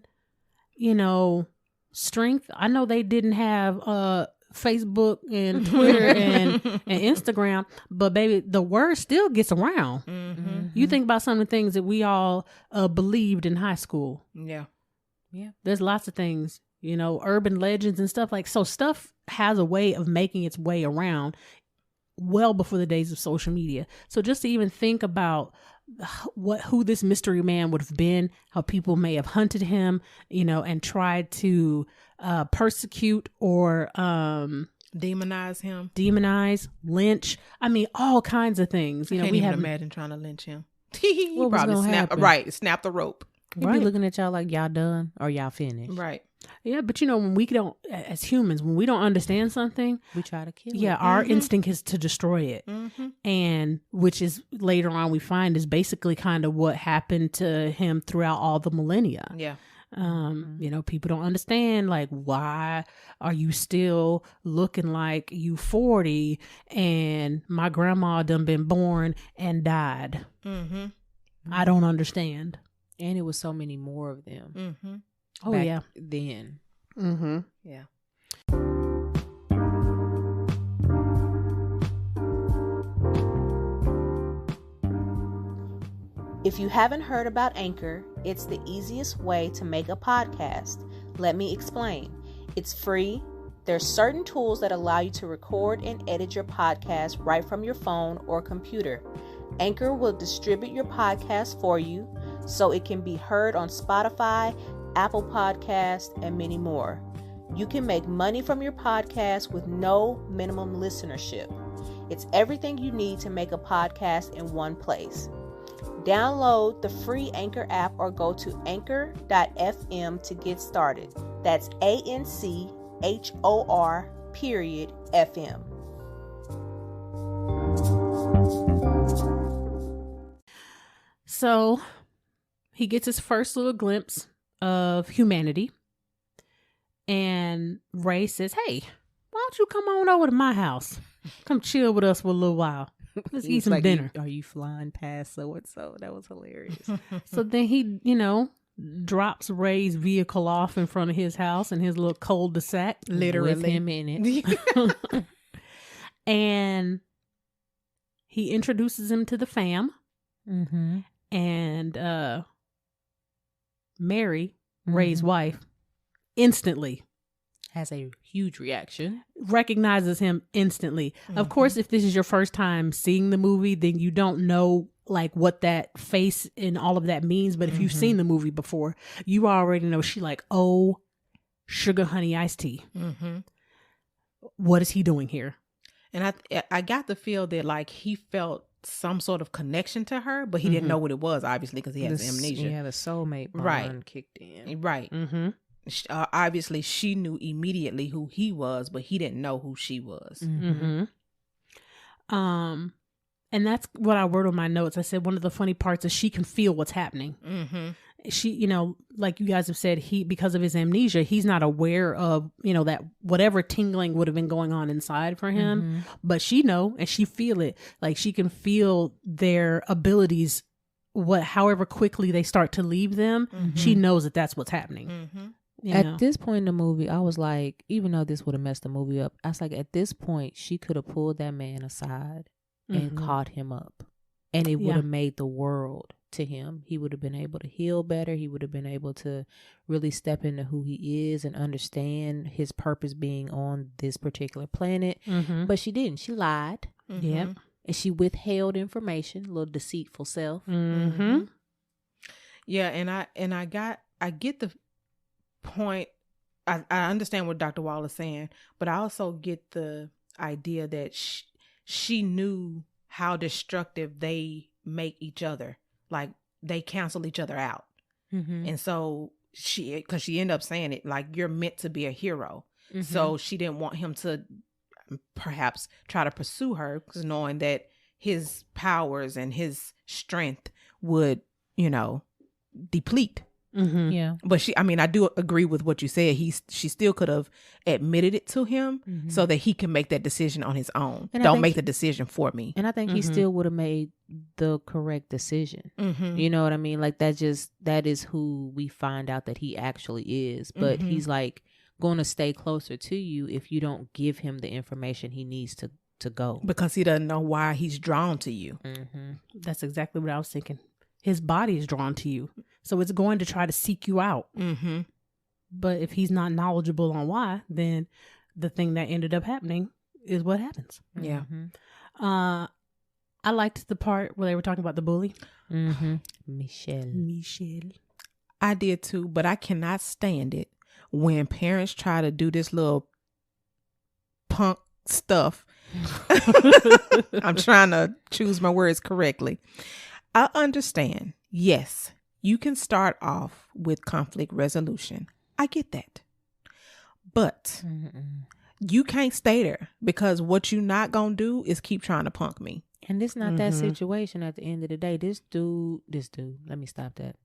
strength. I know they didn't have Facebook and Twitter and Instagram, but baby, the word still gets around. You think about some of the things that we all believed in high school. Yeah. There's lots of things, urban legends and stuff so stuff has a way of making its way around well before the days of social media. So just to even think about who this mystery man would have been, how people may have hunted him, and tried to persecute or demonize, lynch. I mean, all kinds of things. I can't even imagine trying to lynch him. He what was gonna happen? Snap the rope. He'd be looking at y'all like y'all done or y'all finished. Right. Yeah, but when we don't, as humans, when we don't understand something, we try to kill it. Yeah, our instinct is to destroy it. And which is later on we find is basically kind of what happened to him throughout all the millennia. Yeah. People don't understand, like, why are you still looking like you 40 and my grandma done been born and died? I don't understand. And it was so many more of them. Oh, back yeah. Then. Yeah. If you haven't heard about Anchor, it's the easiest way to make a podcast. Let me explain. It's free. There's certain tools that allow you to record and edit your podcast right from your phone or computer. Anchor will distribute your podcast for you so it can be heard on Spotify, Apple Podcasts, and many more. You can make money from your podcast with no minimum listenership. It's everything you need to make a podcast in one place. Download the free Anchor app or go to anchor.fm to get started. That's ANCHOR.FM. So he gets his first little glimpse of humanity. And Ray says, hey, why don't you come on over to my house? Come chill with us for a little while. Let's eat some dinner. Are you flying past so-and-so? That was hilarious. So then he, drops Ray's vehicle off in front of his house in his little cul-de-sac. Literally. With him in it. And he introduces him to the fam. And Mary, Ray's wife, instantly has a huge reaction, recognizes him instantly. Of course, if this is your first time seeing the movie, then you don't know like what that face and all of that means. But if you've seen the movie before, you already know she like, oh, sugar honey iced tea. What is he doing here? And I got the feel that like he felt some sort of connection to her, but he didn't know what it was, obviously, because he has amnesia. Yeah, the soulmate bond kicked in. Right. Obviously, she knew immediately who he was, but he didn't know who she was. And that's what I wrote on my notes. I said one of the funny parts is she can feel what's happening. She, like you guys have said, because of his amnesia, he's not aware of, that whatever tingling would have been going on inside for him. But she know, and she feel it. Like she can feel their abilities, however quickly they start to leave them. She knows that that's what's happening. At this point in the movie, I was like, even though this would have messed the movie up, I was like, at this point, she could have pulled that man aside and caught him up. And it would have made the world to him. He would have been able to heal better. He would have been able to really step into who he is and understand his purpose being on this particular planet. But she didn't. She lied. And she withheld information, a little deceitful self. Yeah, and I get the point, I understand what Dr. Wall is saying, but I also get the idea that she knew how destructive they make each other. Like, they cancel each other out. And so because she ended up saying it, like, you're meant to be a hero. So she didn't want him to perhaps try to pursue her, because knowing that his powers and his strength would, deplete. Yeah. But I do agree with what you said. She still could have admitted it to him so that he can make that decision on his own. And Don't make the decision for me. And I think he still would have made the correct decision. You know what I mean? Like, that is who we find out that he actually is. But he's like going to stay closer to you if you don't give him the information he needs to go. Because he doesn't know why he's drawn to you. That's exactly what I was thinking. His body is drawn to you. So it's going to try to seek you out. But if he's not knowledgeable on why, then the thing that ended up happening is what happens. Yeah. I liked the part where they were talking about the bully. Michelle. I did too, but I cannot stand it when parents try to do this little punk stuff. I'm trying to choose my words correctly. I understand. Yes, you can start off with conflict resolution. I get that. But you can't stay there, because what you're not going to do is keep trying to punk me. And it's not that situation at the end of the day. This dude, let me stop that.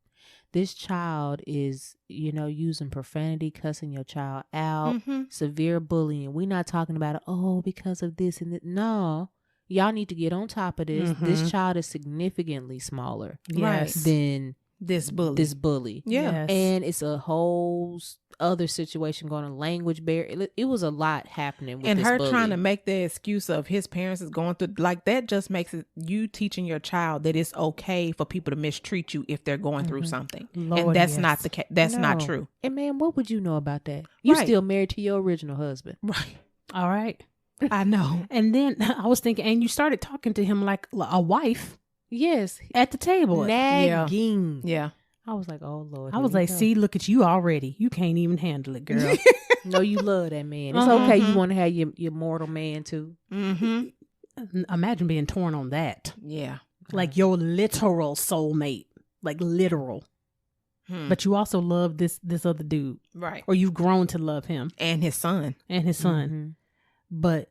This child is, using profanity, cussing your child out, severe bullying. We're not talking about, because of this and that. No, y'all need to get on top of this. This child is significantly smaller than this bully. Yeah. Yes. And it's a whole other situation going on, language barrier. It was a lot happening with and this her bully. trying to make the excuse of his parents is going through, like, that just makes it you teaching your child that it's okay for people to mistreat you if they're going through something. Lord, and that's yes. not the case. That's not No. true. And man, what would you know about that? You Right. still married to your original husband. Right. All right. I know. And then I was thinking, and you started talking to him like a wife Yes. at the table. Nagging. Yeah. I was like, oh Lord. I was like, see, look at you already. You can't even handle it, girl. No, you love that man. It's okay. You want to have your mortal man too. Imagine being torn on that. Yeah. Like your literal soulmate. Like literal. But you also love this other dude. Right. Or you've grown to love him And his son. and his son. But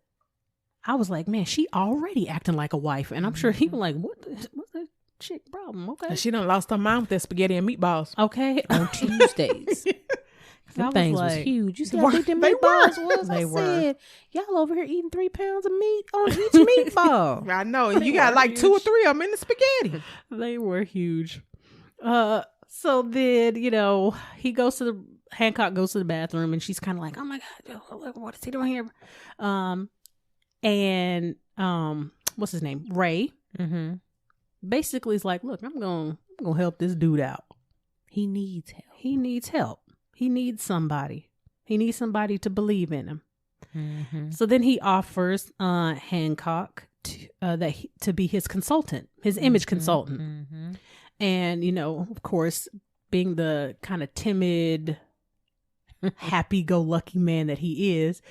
I was like, man, she already acting like a wife. And I'm sure he was like, what's that chick problem? Okay. And she done lost her mind with that spaghetti and meatballs. Okay. On Tuesdays. Them was things like- was huge. You see They how big them were. meatballs was? They I were. said, y'all over here eating 3 pounds of meat on each meatball. I know. And you got like 2 or 3 of them in the spaghetti. They were huge. So then, Hancock goes to the bathroom and she's kind of like, oh my God, what is he doing here? And what's his name? Ray. Basically is like, look, I'm gonna help this dude out. He needs help. He needs help. He needs somebody. He needs somebody to believe in him. So then he offers Hancock to be his consultant, his image consultant. And, of course, being the kind of timid, happy-go-lucky man that he is,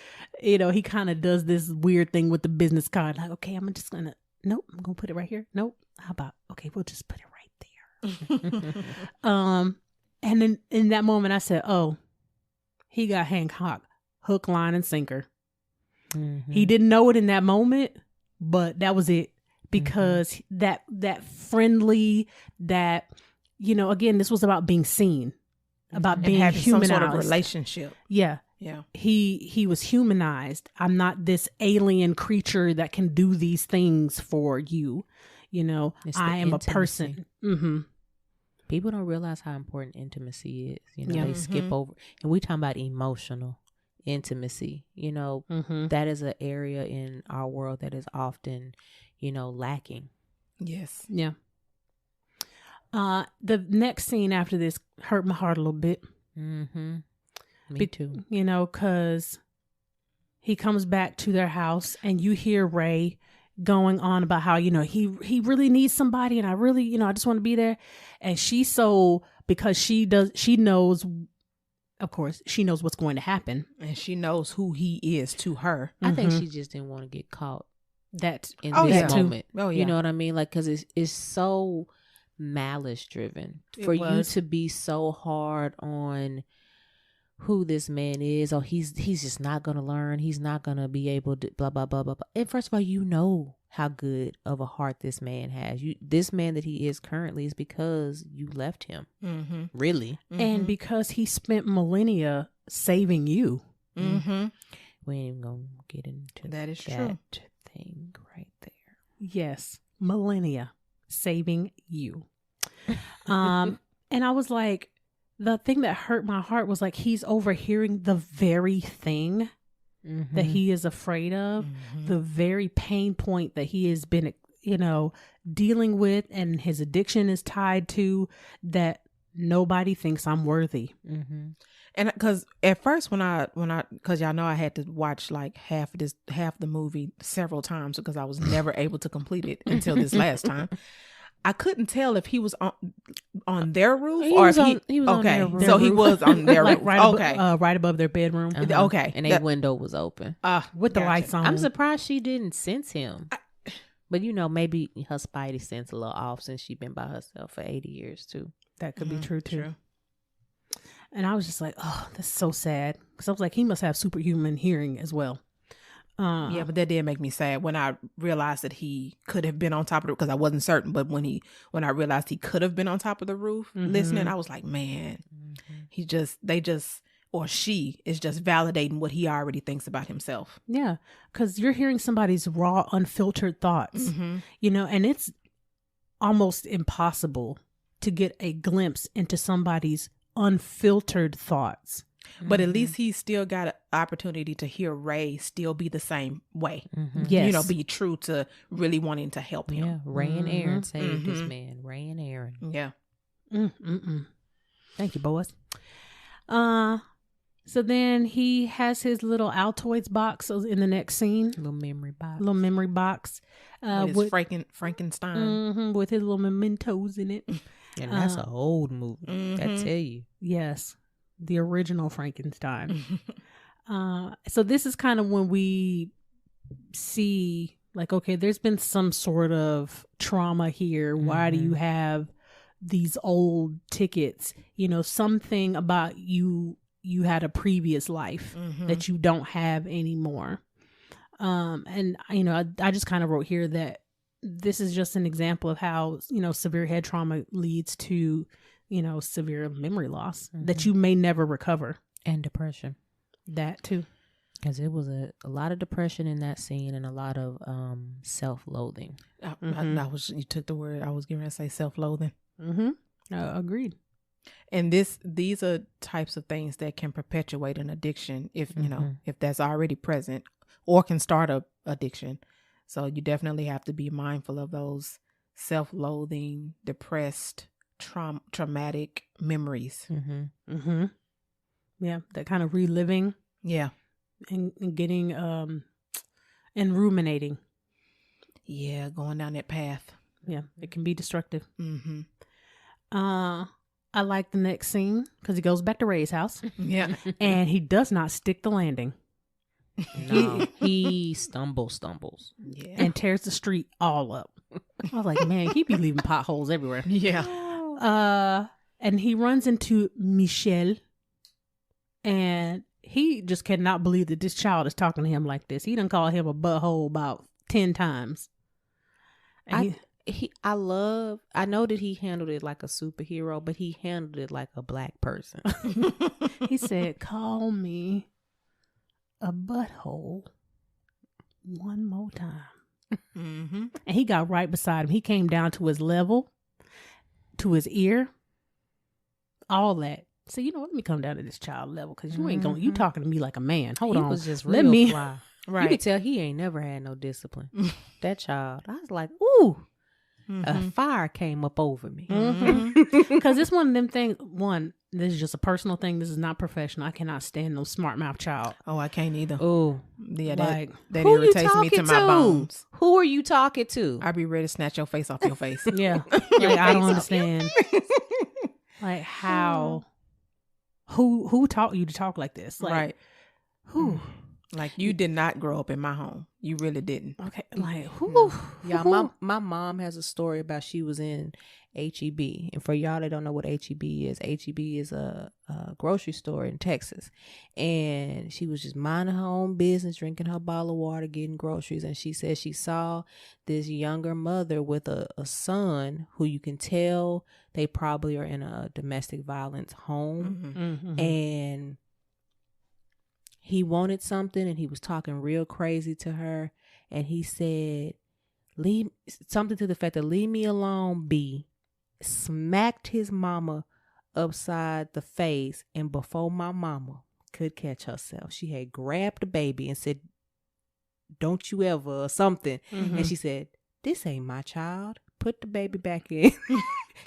he kind of does this weird thing with the business card. Like, okay, I'm going to put it right here. Nope. How about, okay, we'll just put it right there. And then in that moment I said, oh, he got Hancock hook, line, and sinker. He didn't know it in that moment, but that was it. Because that friendly, again, this was about being seen, about being having some humanized. sort of relationship. Yeah. Yeah. He was humanized. I'm not this alien creature that can do these things for you. It's the I am intimacy. a person. People don't realize how important intimacy is. Yeah. They skip over. And we talking about emotional intimacy. That is an area in our world that is often, lacking. Yes. Yeah. The next scene after this hurt my heart a little bit. Me too. Because he comes back to their house and you hear Ray going on about how, he really needs somebody and I really, I just want to be there. And she's because she knows of course, she knows what's going to happen. And she knows who he is to her. I think she just didn't want to get caught That in Oh, this yeah. moment. Oh, yeah. You know what I mean? Like, because it's so malice driven for you was. to be so hard on who this man is, or he's just not gonna learn, he's not gonna be able to blah blah blah blah blah. And first of all, you know how good of a heart this man has. This man that he is currently is because you left him. Mm-hmm. Really. and because he spent millennia saving you. Mm-hmm. We ain't even gonna get into That is that true. thing right there. Yes, millennia saving you. And I was like, the thing that hurt my heart was like he's overhearing the very thing that he is afraid of, the very pain point that he has been, dealing with, and his addiction is tied to, that nobody thinks I'm worthy. And because at first because y'all know I had to watch like half the movie several times because I was never able to complete it until this last time. I couldn't tell if he was on their roof He or was if on- he was on okay. their roof. So he was on their Like roof. right, right above their bedroom Okay. And a window was open. with the Gotcha. lights on. I'm surprised she didn't sense him. But maybe her spidey sense a little off since she's been by herself for 80 years too. That could be true too. And I was just like, oh, that's so sad. Because I was like, he must have superhuman hearing as well. Yeah, but that did make me sad when I realized that he could have been on top of the roof, because I wasn't certain. But when I realized he could have been on top of the roof listening, I was like, man, she is just validating what he already thinks about himself. Yeah, because you're hearing somebody's raw, unfiltered thoughts, and it's almost impossible to get a glimpse into somebody's unfiltered thoughts. But at least he still got an opportunity to hear Ray still be the same way. Yes. Be true to really wanting to help him. Yeah, Ray and Aaron saved this man. Ray and Aaron. Yeah. Thank you, boys. So then he has his little Altoids box in the next scene. Little memory box. Little memory box. With Frankenstein. With his little mementos in it. And that's an old movie. I tell you. Yes. The original Frankenstein. So this is kind of when we see, like, okay, there's been some sort of trauma here. Why do you have these old tickets? Something about you had a previous life that you don't have anymore. And I just kind of wrote here that this is just an example of how, severe head trauma leads to, severe memory loss that you may never recover. And depression. That too. Because it was a lot of depression in that scene and a lot of self-loathing. You took the word I was going to say, self-loathing. Agreed. And these are types of things that can perpetuate an addiction if if that's already present, or can start a addiction. So you definitely have to be mindful of those self-loathing, depressed, traumatic memories. Yeah, that kind of reliving. Yeah. And getting and ruminating. Yeah, going down that path. Yeah, it can be destructive. I like the next scene because he goes back to Ray's house. Yeah. And he does not stick the landing. No, he stumbles. Yeah. And tears the street all up. I was like, man, he be leaving potholes everywhere. Yeah. And he runs into Michelle, and he just cannot believe that this child is talking to him like this. He done called him a butthole about 10 times. And I know that he handled it like a superhero, but he handled it like a black person. he said, call me a butthole one more time. And he got right beside him. He came down to his level, to his ear, all that. So, let me come down to this child level, because you ain't you talking to me like a man. Hold on. He was just real fly. Right. You could tell he ain't never had no discipline. That child. I was like, ooh, a fire came up over me. Because it's one of them things. One, this is just a personal thing. This is not professional. I cannot stand no smart mouth child. Oh, I can't either. Oh, yeah, like, that who you irritates me to talking my bones. Who are you talking to? I'd be ready to snatch your face off your face. Yeah. Like, I don't understand. Like, how who taught you to talk like this? Like, right. who? Like, you did not grow up in my home. You really didn't. Okay, like who? Y'all, my mom has a story about she was in HEB. And for y'all that don't know what HEB is a grocery store in Texas. And she was just minding her own business, drinking her bottle of water, getting groceries. And she said she saw this younger mother with a son who you can tell they probably are in a domestic violence home. Mm-hmm. And he wanted something and he was talking real crazy to her. And he said, leave something to the effect of leave me alone, B. Smacked his mama upside the face. And before my mama could catch herself, she had grabbed the baby and said, don't you ever, or something. Mm-hmm. And she said, this ain't my child. Put the baby back in.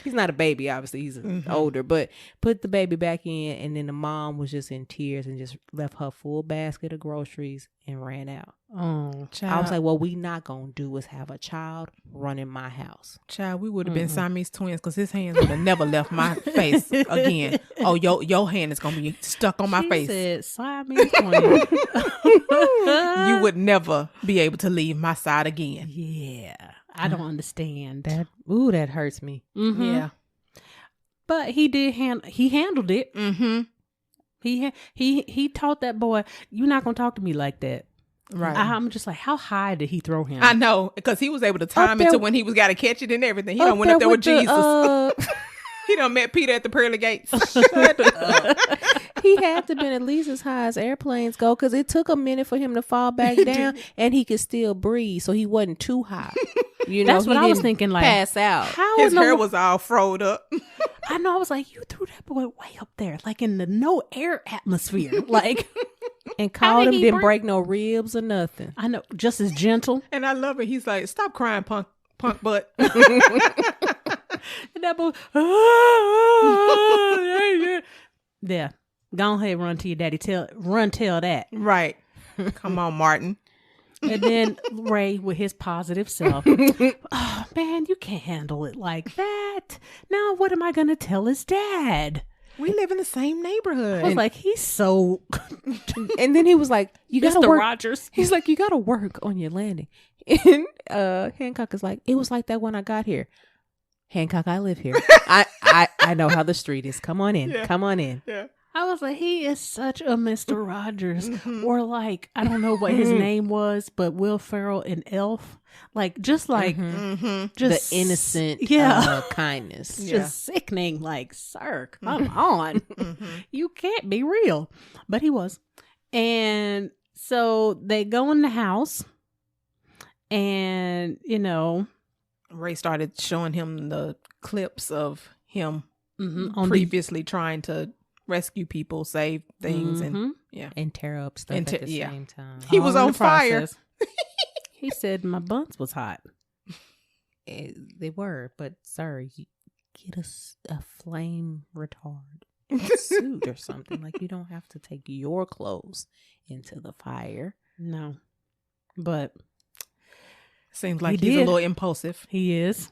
He's not a baby, obviously. He's older, but put the baby back in. And then the mom was just in tears and just left her full basket of groceries and ran out. Oh, I was like, what we not going to do is have a child running my house. Child, we would have been Siamese twins because his hands would have never left my face again. Oh, your hand is going to be stuck on my face. Said Siamese twin. You would never be able to leave my side again. Yeah, I don't understand That. Ooh, that hurts me. Mm-hmm. Yeah. But he did he handled it. Mm-hmm. He taught that boy, you're not gonna talk to me like that. Right. I'm just like, how high did he throw him? I know, because he was able to time it there- to when he was got to catch it and everything. He done went up there with Jesus. He done met Peter at the pearly gates. He had to been at least as high as airplanes go, because it took a minute for him to fall back down, and he could still breathe, so he wasn't too high. You know, That's what he I was didn't thinking. Like, pass out. how His in the hair was all froed up. I know. I was like, you threw that boy way up there, like in the no air atmosphere. Like, And How called did him, he didn't break- break no ribs or nothing. I know, just as gentle. And I love it. He's like, stop crying, punk butt. And that boy, yeah. Go ahead, run to your daddy. Tell that. Right. Come on, Martin. And then Ray with his positive self. Oh man, you can't handle it like that. Now what am I gonna tell his dad? We live in the same neighborhood. I was like, he's so And then he was like, you got to Mr. work. Rogers. He's like, you got to work on your landing. And Hancock is like, it was like that when I got here. Hancock, I live here. I know how the street is. Come on in. Yeah. Come on in. Yeah. I was like, he is such a Mr. Rogers. Or like, I don't know what his name was, but Will Ferrell in Elf. Like, just like, Mm-hmm. just The innocent kindness. Just Yeah. sickening. Like, sir, come on. Mm-hmm. You can't be real. But he was. And so they go in the house and, you know, Ray started showing him the clips of him on previously trying to rescue people, save things, and yeah. And tear up stuff And at the yeah. same time. He was all in on the fire. process. He said my buns was hot. They were, but sir, you get a flame retard suit or something. Like, you don't have to take your clothes into the fire. No. But Seems like He he's a did. little impulsive. he is.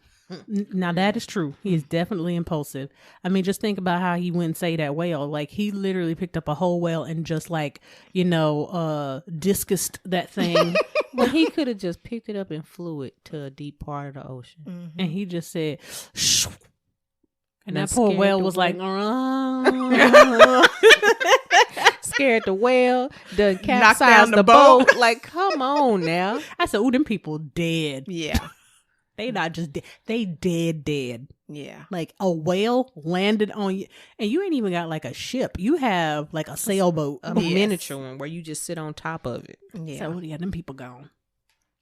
Now that is true. He is definitely impulsive. I mean, just think about how he wouldn't say that whale. Like, he literally picked up a whole whale and just like, you know, discused that thing. Well, he could have just picked it up and flew it to a deep part of the ocean. Mm-hmm. And he just said, shh. And That that poor scared whale the was whale. like, Scared the whale, done Knocked capsized down the the boat. boat. Like, come on now. I said, oh, them people dead. Yeah. They not just dead. They dead. Yeah. Like a whale landed on you. And you ain't even got like a ship. You have like a sailboat. A Yes. miniature one where you just sit on top of it. Yeah. So yeah, them people gone.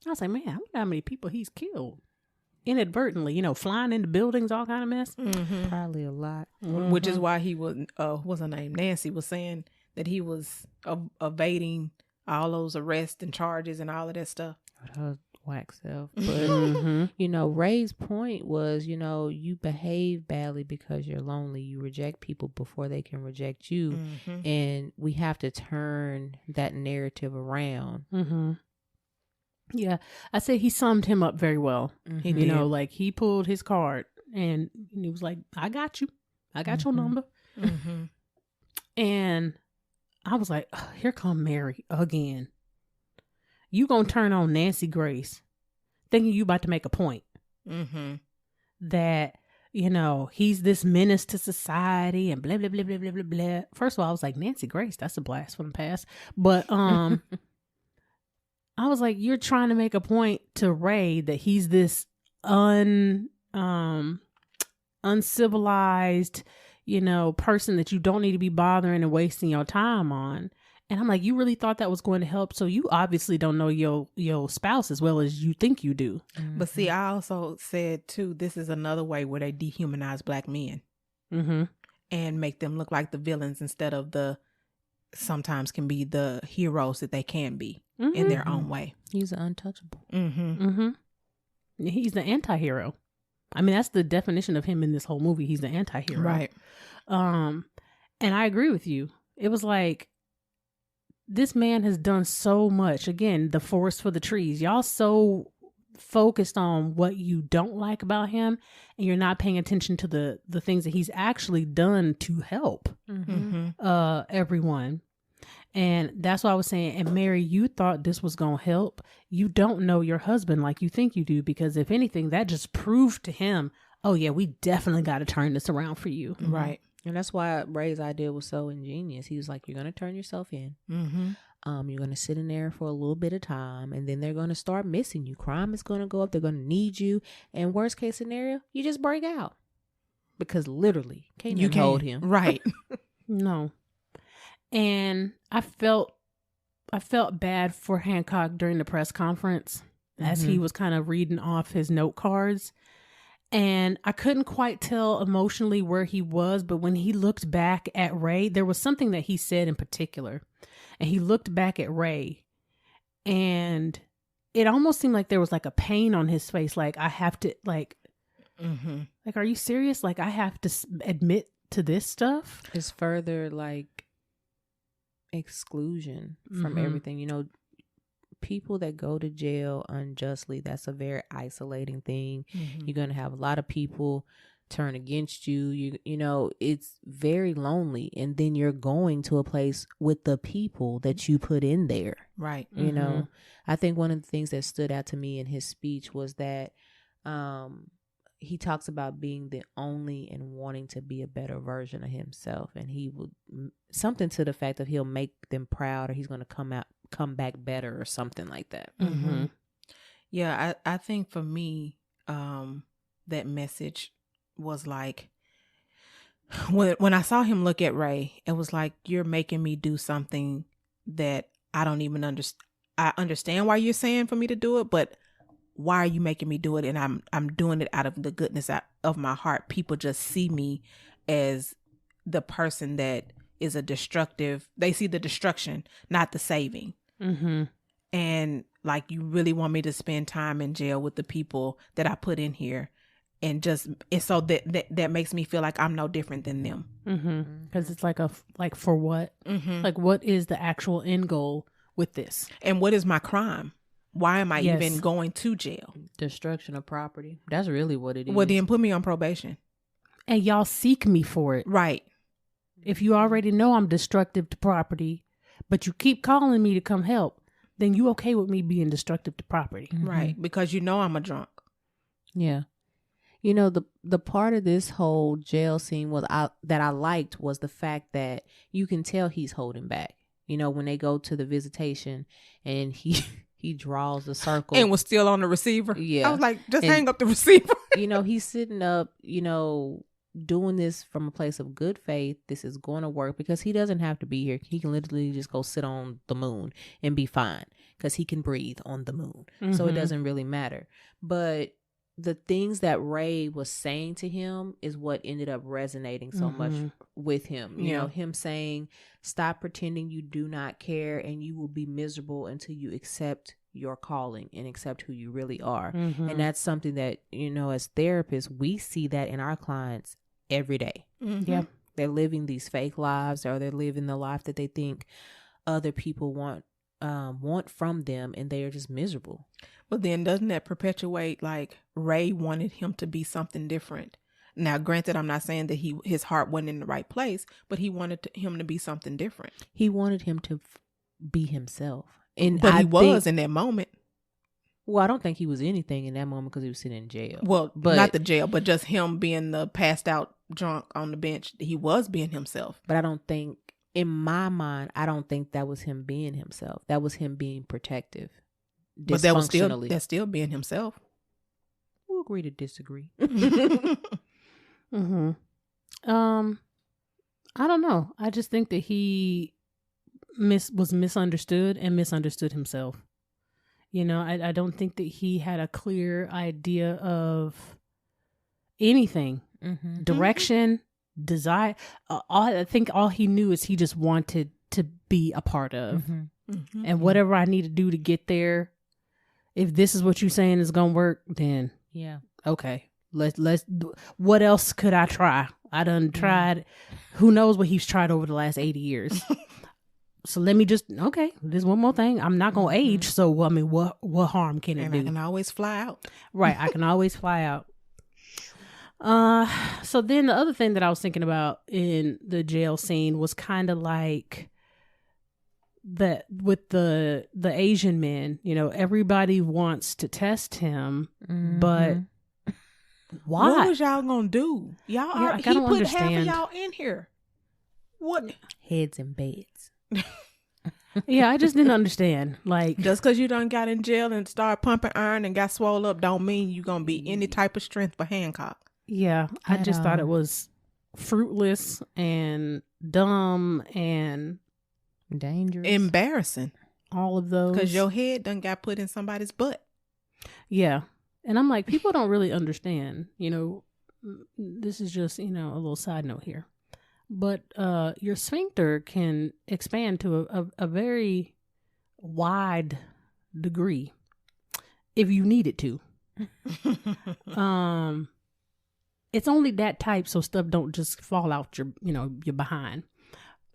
I was like, man, I wonder how many people he's killed inadvertently. You know, flying into buildings, all kind of mess. Mm-hmm. Probably a lot. Which is why he was, what's her name? Nancy was saying that he was evading all those arrests and charges and all of that stuff. Her whack self. But, Mm-hmm. you know, Ray's point was, you know, you behave badly because you're lonely. You reject people before they can reject you. Mm-hmm. And we have to turn that narrative around. Mm-hmm. Yeah, I said he summed him up very well. He You did. know, like he pulled his card and he was like, I got you. I got your number. Mm-hmm. And I was like, oh, here come Mary again. You gonna turn on Nancy Grace thinking you about to make a point. Mm-hmm. That, he's this menace to society and blah, blah, blah, blah, blah, blah, blah. First of all, I was like, Nancy Grace, that's a blast from the past. But I was like, you're trying to make a point to Ray that he's this uncivilized, person that you don't need to be bothering and wasting your time on. And I'm like, you really thought that was going to help? So you obviously don't know your spouse as well as you think you do. But see, I also said too, this is another way where they dehumanize Black men and make them look like the villains instead of sometimes can be the heroes that they can be in their own way. He's untouchable. He's the anti-hero. I mean, that's the definition of him in this whole movie. He's the anti-hero. Right. And I agree with you. It was like, this man has done so much. Again, the forest for the trees. Y'all so focused on what you don't like about him, and you're not paying attention to the things that he's actually done to help everyone. And that's what I was saying. And Mary, you thought this was going to help. You don't know your husband like you think you do, because if anything, that just proved to him, oh yeah, we definitely got to turn this around for you. Right. And that's why Ray's idea was so ingenious. He was like, you're going to turn yourself in. You're going to sit in there for a little bit of time, and then they're going to start missing you. Crime is going to go up. They're going to need you. And worst case scenario, you just break out. Because literally, you can't hold him. Right. No. And I felt bad for Hancock during the press conference as he was kind of reading off his note cards. And I couldn't quite tell emotionally where he was, but when he looked back at Ray, there was something that he said in particular. And he looked back at Ray, and it almost seemed like there was like a pain on his face. Like, I have to, like, are you serious? Like, I have to admit to this stuff? It's further like exclusion from everything. People that go to jail unjustly, that's a very isolating thing. You're going to have a lot of people turn against you. It's very lonely. And then you're going to a place with the people that you put in there. Right. I think one of the things that stood out to me in his speech was that he talks about being the only and wanting to be a better version of himself. And he would something to the fact of he'll make them proud, or he's going to come back better or something like that. Yeah, I think for me, that message was like, when I saw him look at Ray, it was like, you're making me do something that I don't even understand. I understand why you're saying for me to do it, but why are you making me do it? And I'm doing it out of the goodness of my heart. People just see me as the person that is they see the destruction, not the saving. And like, you really want me to spend time in jail with the people that I put in here, and so that makes me feel like I'm no different than them. Because it's like for what? Like, what is the actual end goal with this? And what is my crime? Why am I even going to jail? Destruction of property. That's really what it is. Well, then put me on probation. And y'all seek me for it. Right. If you already know I'm destructive to property, but you keep calling me to come help, then you okay with me being destructive to property. Right. Because I'm a drunk. Yeah. The part of this whole jail scene that I liked was the fact that you can tell he's holding back. When they go to the visitation and he draws a circle. And was still on the receiver. Yeah. I was like, hang up the receiver. He's sitting up, doing this from a place of good faith. This is going to work because he doesn't have to be here. He can literally just go sit on the moon and be fine because he can breathe on the moon. So it doesn't really matter. But the things that Ray was saying to him is what ended up resonating so much with him. Him saying, stop pretending you do not care, and you will be miserable until you accept your calling and accept who you really are. And that's something that, as therapists, we see that in our clients every day. Yeah. They're living these fake lives, or they're living the life that they think other people want from them, and they are just miserable. But then doesn't that perpetuate, like, Ray wanted him to be something different? Now, granted, I'm not saying that his heart wasn't in the right place, but he wanted him to be something different. He wanted him to be himself. But he was in that moment. Well, I don't think he was anything in that moment because he was sitting in jail. Well, but not the jail, but just him being the passed out drunk on the bench. He was being himself. But I don't think, in my mind, I don't think that was him being himself. That was him being protective. But that's still being himself. We'll agree to disagree. Mm-hmm. I don't know. I just think that he was misunderstood and misunderstood himself. You know, I don't think that he had a clear idea of anything, direction, desire. I think all he knew is he just wanted to be a part of, and whatever I need to do to get there. If this is what you're saying is gonna work, then okay. Let's. What else could I try? I done tried. Who knows what he's tried over the last 80 years. So let me just, there's one more thing. I'm not going to age. So, I mean, what harm can it do? I can always fly out. Right. I can always fly out. So then the other thing that I was thinking about in the jail scene was kind of like that with the Asian men, you know, everybody wants to test him, but why? What was y'all going to do? Y'all he put understand. Half of y'all in here. What? Heads in beds. Yeah, I just didn't understand. Like, just because you done got in jail and started pumping iron and got swole up don't mean you going to be any type of strength for Hancock. Yeah, I just thought it was fruitless and dumb and dangerous. Embarrassing. All of those. Because your head done got put in somebody's butt. Yeah. And I'm like, people don't really understand, you know, this is just, you know, a little side note here. But your sphincter can expand to a very wide degree if you need it to. It's only that type so stuff don't just fall out your behind.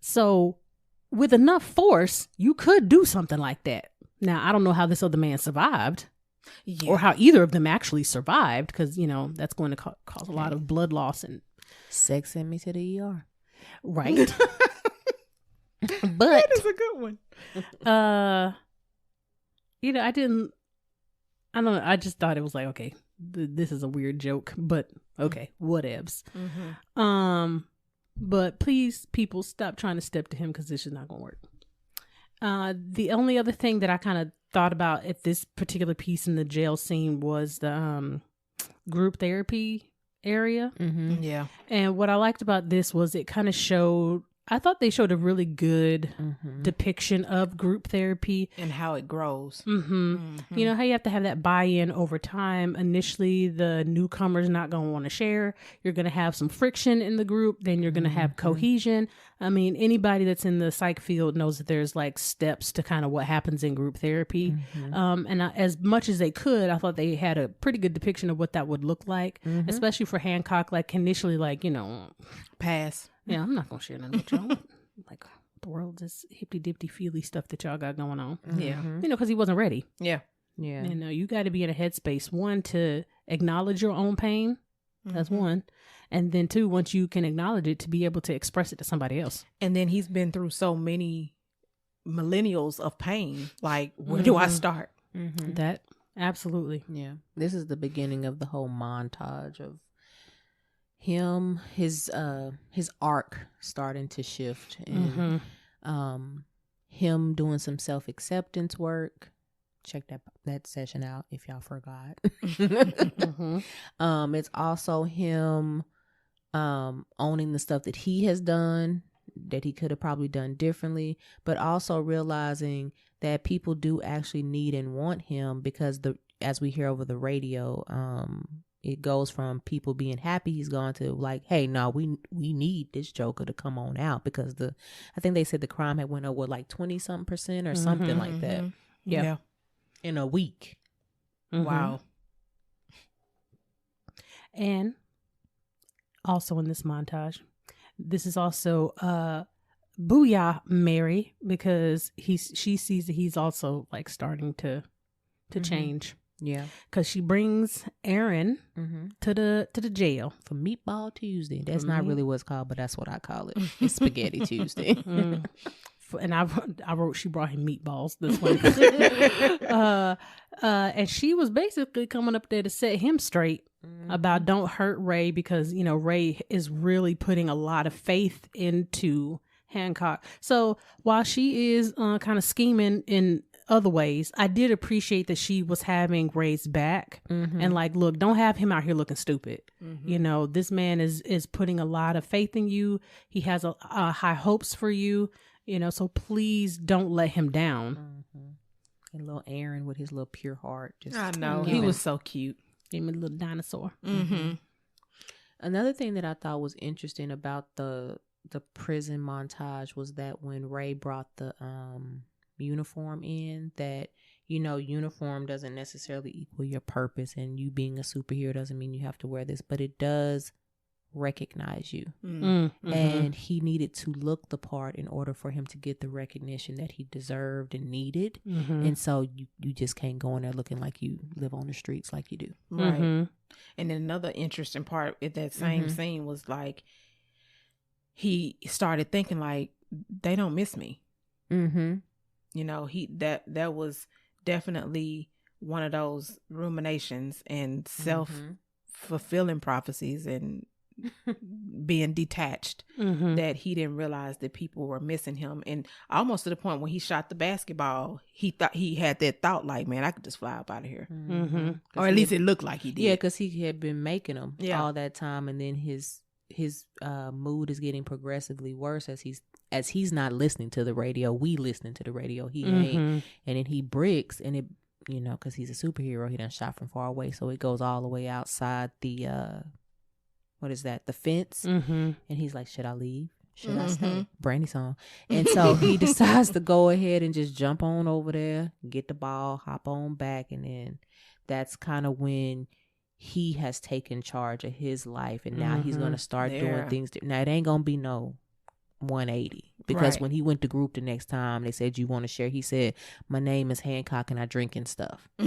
So with enough force, you could do something like that. Now, I don't know how this other man survived. Yeah. Or how either of them actually survived, because, you know, that's going to cause a lot of blood loss and sex. Send me to the ER. Right. But that is a good one. You know, I don't know. I just thought it was like, okay, this is a weird joke, but okay, whatevs. But please, people, stop trying to step to him because this is not going to work. The only other thing that I kind of thought about at this particular piece in the jail scene was the group therapy area. Yeah. And what I liked about this was it kind of showed, I thought they showed a really good depiction of group therapy. And how it grows. You know, how you have to have that buy-in over time. Initially, the newcomer's not going to want to share. You're going to have some friction in the group. Then you're going to have cohesion. I mean, anybody that's in the psych field knows that there's like steps to kind of what happens in group therapy. And as much as they could, I thought they had a pretty good depiction of what that would look like, especially for Hancock, like initially, like, you know, pass. Yeah, I'm not going to share nothing with y'all. Like, the world is hippy-dippy feely stuff that y'all got going on. Yeah. You know, because he wasn't ready. Yeah. Yeah. You know, you got to be in a headspace, one, to acknowledge your own pain. That's one. And then two, once you can acknowledge it, to be able to express it to somebody else. And then he's been through so many millennials of pain. Like, where do I start? That, absolutely. Yeah. This is the beginning of the whole montage of him, his arc starting to shift, and him doing some self-acceptance work. Check that session out if y'all forgot. It's also him owning the stuff that he has done that he could have probably done differently, but also realizing that people do actually need and want him, because as we hear over the radio, it goes from people being happy he's gone to like, hey, no, we need this Joker to come on out, because I think they said the crime had went up with like 20-something% or something like that. Yeah. In a week. Wow. And also in this montage, this is also Booyah Mary, because she sees that he's also like starting to change. Yeah. because she brings Aaron to the jail For Meatball Tuesday. That's not really what it's called, but that's what I call it. It's Spaghetti Tuesday. And I wrote she brought him meatballs this way. And she was basically coming up there to set him straight about don't hurt Ray, because Ray is really putting a lot of faith into Hancock. So while she is kind of scheming in other ways, I did appreciate that she was having Ray's back and like, look, don't have him out here looking stupid. This man is putting a lot of faith in you. He has a high hopes for you. So please don't let him down. And little Aaron with his little pure heart. I know. He was so cute. Gave me a little dinosaur. Another thing that I thought was interesting about the prison montage was that when Ray brought the uniform in, that uniform doesn't necessarily equal your purpose, and you being a superhero doesn't mean you have to wear this, but it does recognize you. And he needed to look the part in order for him to get the recognition that he deserved and needed. And so you just can't go in there looking like you live on the streets like you do. Right. And then another interesting part in that same scene was like, he started thinking like, they don't miss me. That was definitely one of those ruminations and self-fulfilling prophecies and being detached, that he didn't realize that people were missing him. And almost to the point when he shot the basketball, he thought he had that thought like, man, I could just fly up out of here. Or at least it looked like he did. Yeah, because he had been making them all that time, and then his mood is getting progressively worse as he's not listening to the radio. We listening to the radio. He ain't. And then he bricks, and it, because he's a superhero, he done shot from far away, so it goes all the way outside the what is that, the fence. And he's like, should I leave? Should I stay? Brandy song. And so he decides to go ahead and just jump on over there, get the ball, hop on back, and then that's kind of when he has taken charge of his life, and now he's going to start doing things. Now it ain't going to be no 180, because when he went to group the next time, they said, you want to share? He said, my name is Hancock and I drink and stuff. So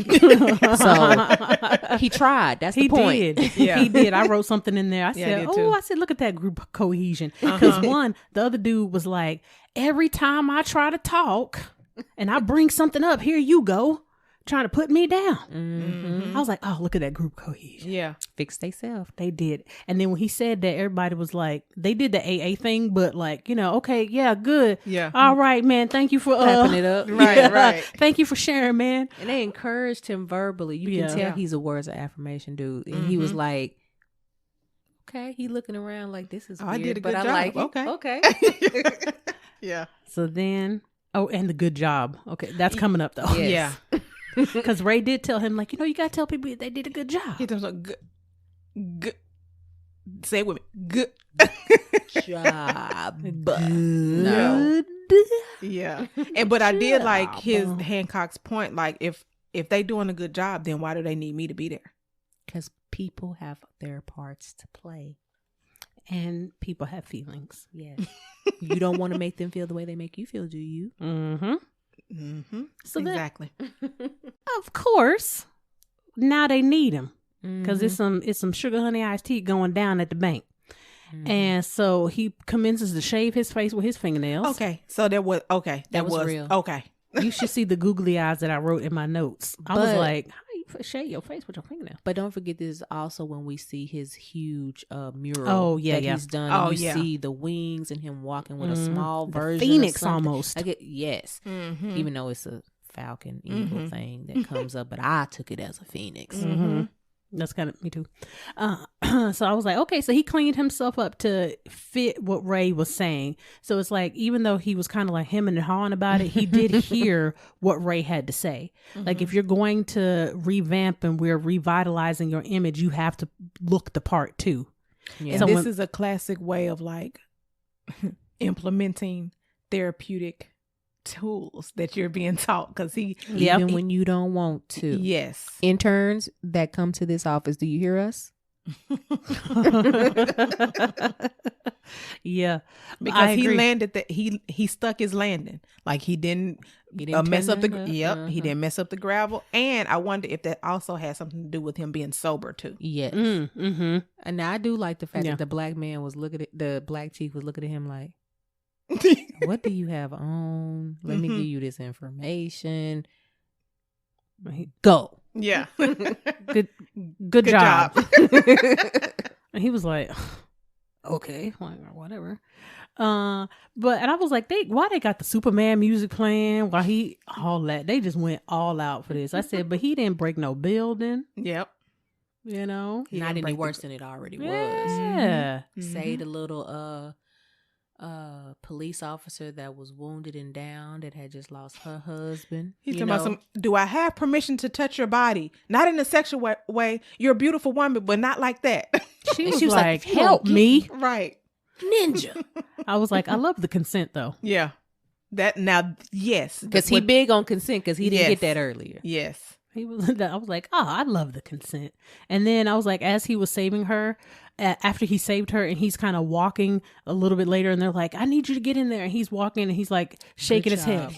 he tried. That's the point. Did. Yeah. He did. I wrote something in there. I said, look at that group cohesion. Because the other dude was like, every time I try to talk and I bring something up, here you go, trying to put me down. I was like, oh, look at that group cohesion. Yeah. Fix theyself. They did. And then when he said that, everybody was like, they did the AA thing, but like, okay, yeah, good. Yeah. All right, man. Thank you for clapping it up. Right. Thank you for sharing, man. And they encouraged him verbally. You can tell he's a words of affirmation dude. And he was like, okay. He looking around like, this is weird, I did a good but job. I like it. Okay. Yeah. So then, and the good job. Okay. That's coming up though. Yes. Yeah. Because Ray did tell him, like, you got to tell people they did a good job. He was like, good. Say it with me. Good job. Good. Yeah. But I did like his Hancock's point. Like, if they doing a good job, then why do they need me to be there? Because people have their parts to play. And people have feelings. Yes. You don't want to make them feel the way they make you feel, do you? So exactly. Of course, now they need him because it's some sugar honey iced tea going down at the bank, and so he commences to shave his face with his fingernails. Okay, so that was real. Okay. You should see the googly eyes that I wrote in my notes. I was like, how you shave your face with your fingernail? But don't forget, this is also when we see his huge mural he's done. Oh, and you see the wings and him walking with a small version Phoenix of almost. Yes. Even though it's a falcon eagle thing that comes up, but I took it as a phoenix. That's kind of me too. So I was like, okay, so he cleaned himself up to fit what Ray was saying. So it's like, even though he was kind of like hemming and hawing about it, he did hear what Ray had to say. Like, if you're going to revamp and we're revitalizing your image, you have to look the part too. Yeah. And this is a classic way of like implementing therapeutic tools that you're being taught, because even when you don't want to. Yes. Interns that come to this office, do you hear us? Yeah, Because I he agree. landed that he stuck his landing. Like he didn't mess up the he didn't mess up the gravel. And I wonder if that also has something to do with him being sober too. Yes. Mm-hmm. And I do like the fact Yeah. that the black man was the black chief was looking at him like, what do you have on? Let me give you this information. Go. Yeah. Good job. And he was like, okay, whatever. And I was like, why they got the Superman music playing? Why all that? They just went all out for this. I said, but he didn't break no building. Yep. You know, Not any worse than it already was. yeah. Say the little police officer that was wounded and down that had just lost her husband. He's talking about do I have permission to touch your body? Not in a sexual way. You're a beautiful woman, but not like that. She was like, help me, Right. ninja. I was like, I love the consent though. Yeah. That now, yes. Because he big on consent because he didn't Yes. get that earlier. Yes. I was like, oh, I love the consent. And then I was like, as he was saving her, after he saved her, and he's kind of walking a little bit later, and they're like, I need you to get in there. And he's walking, and he's like shaking his head.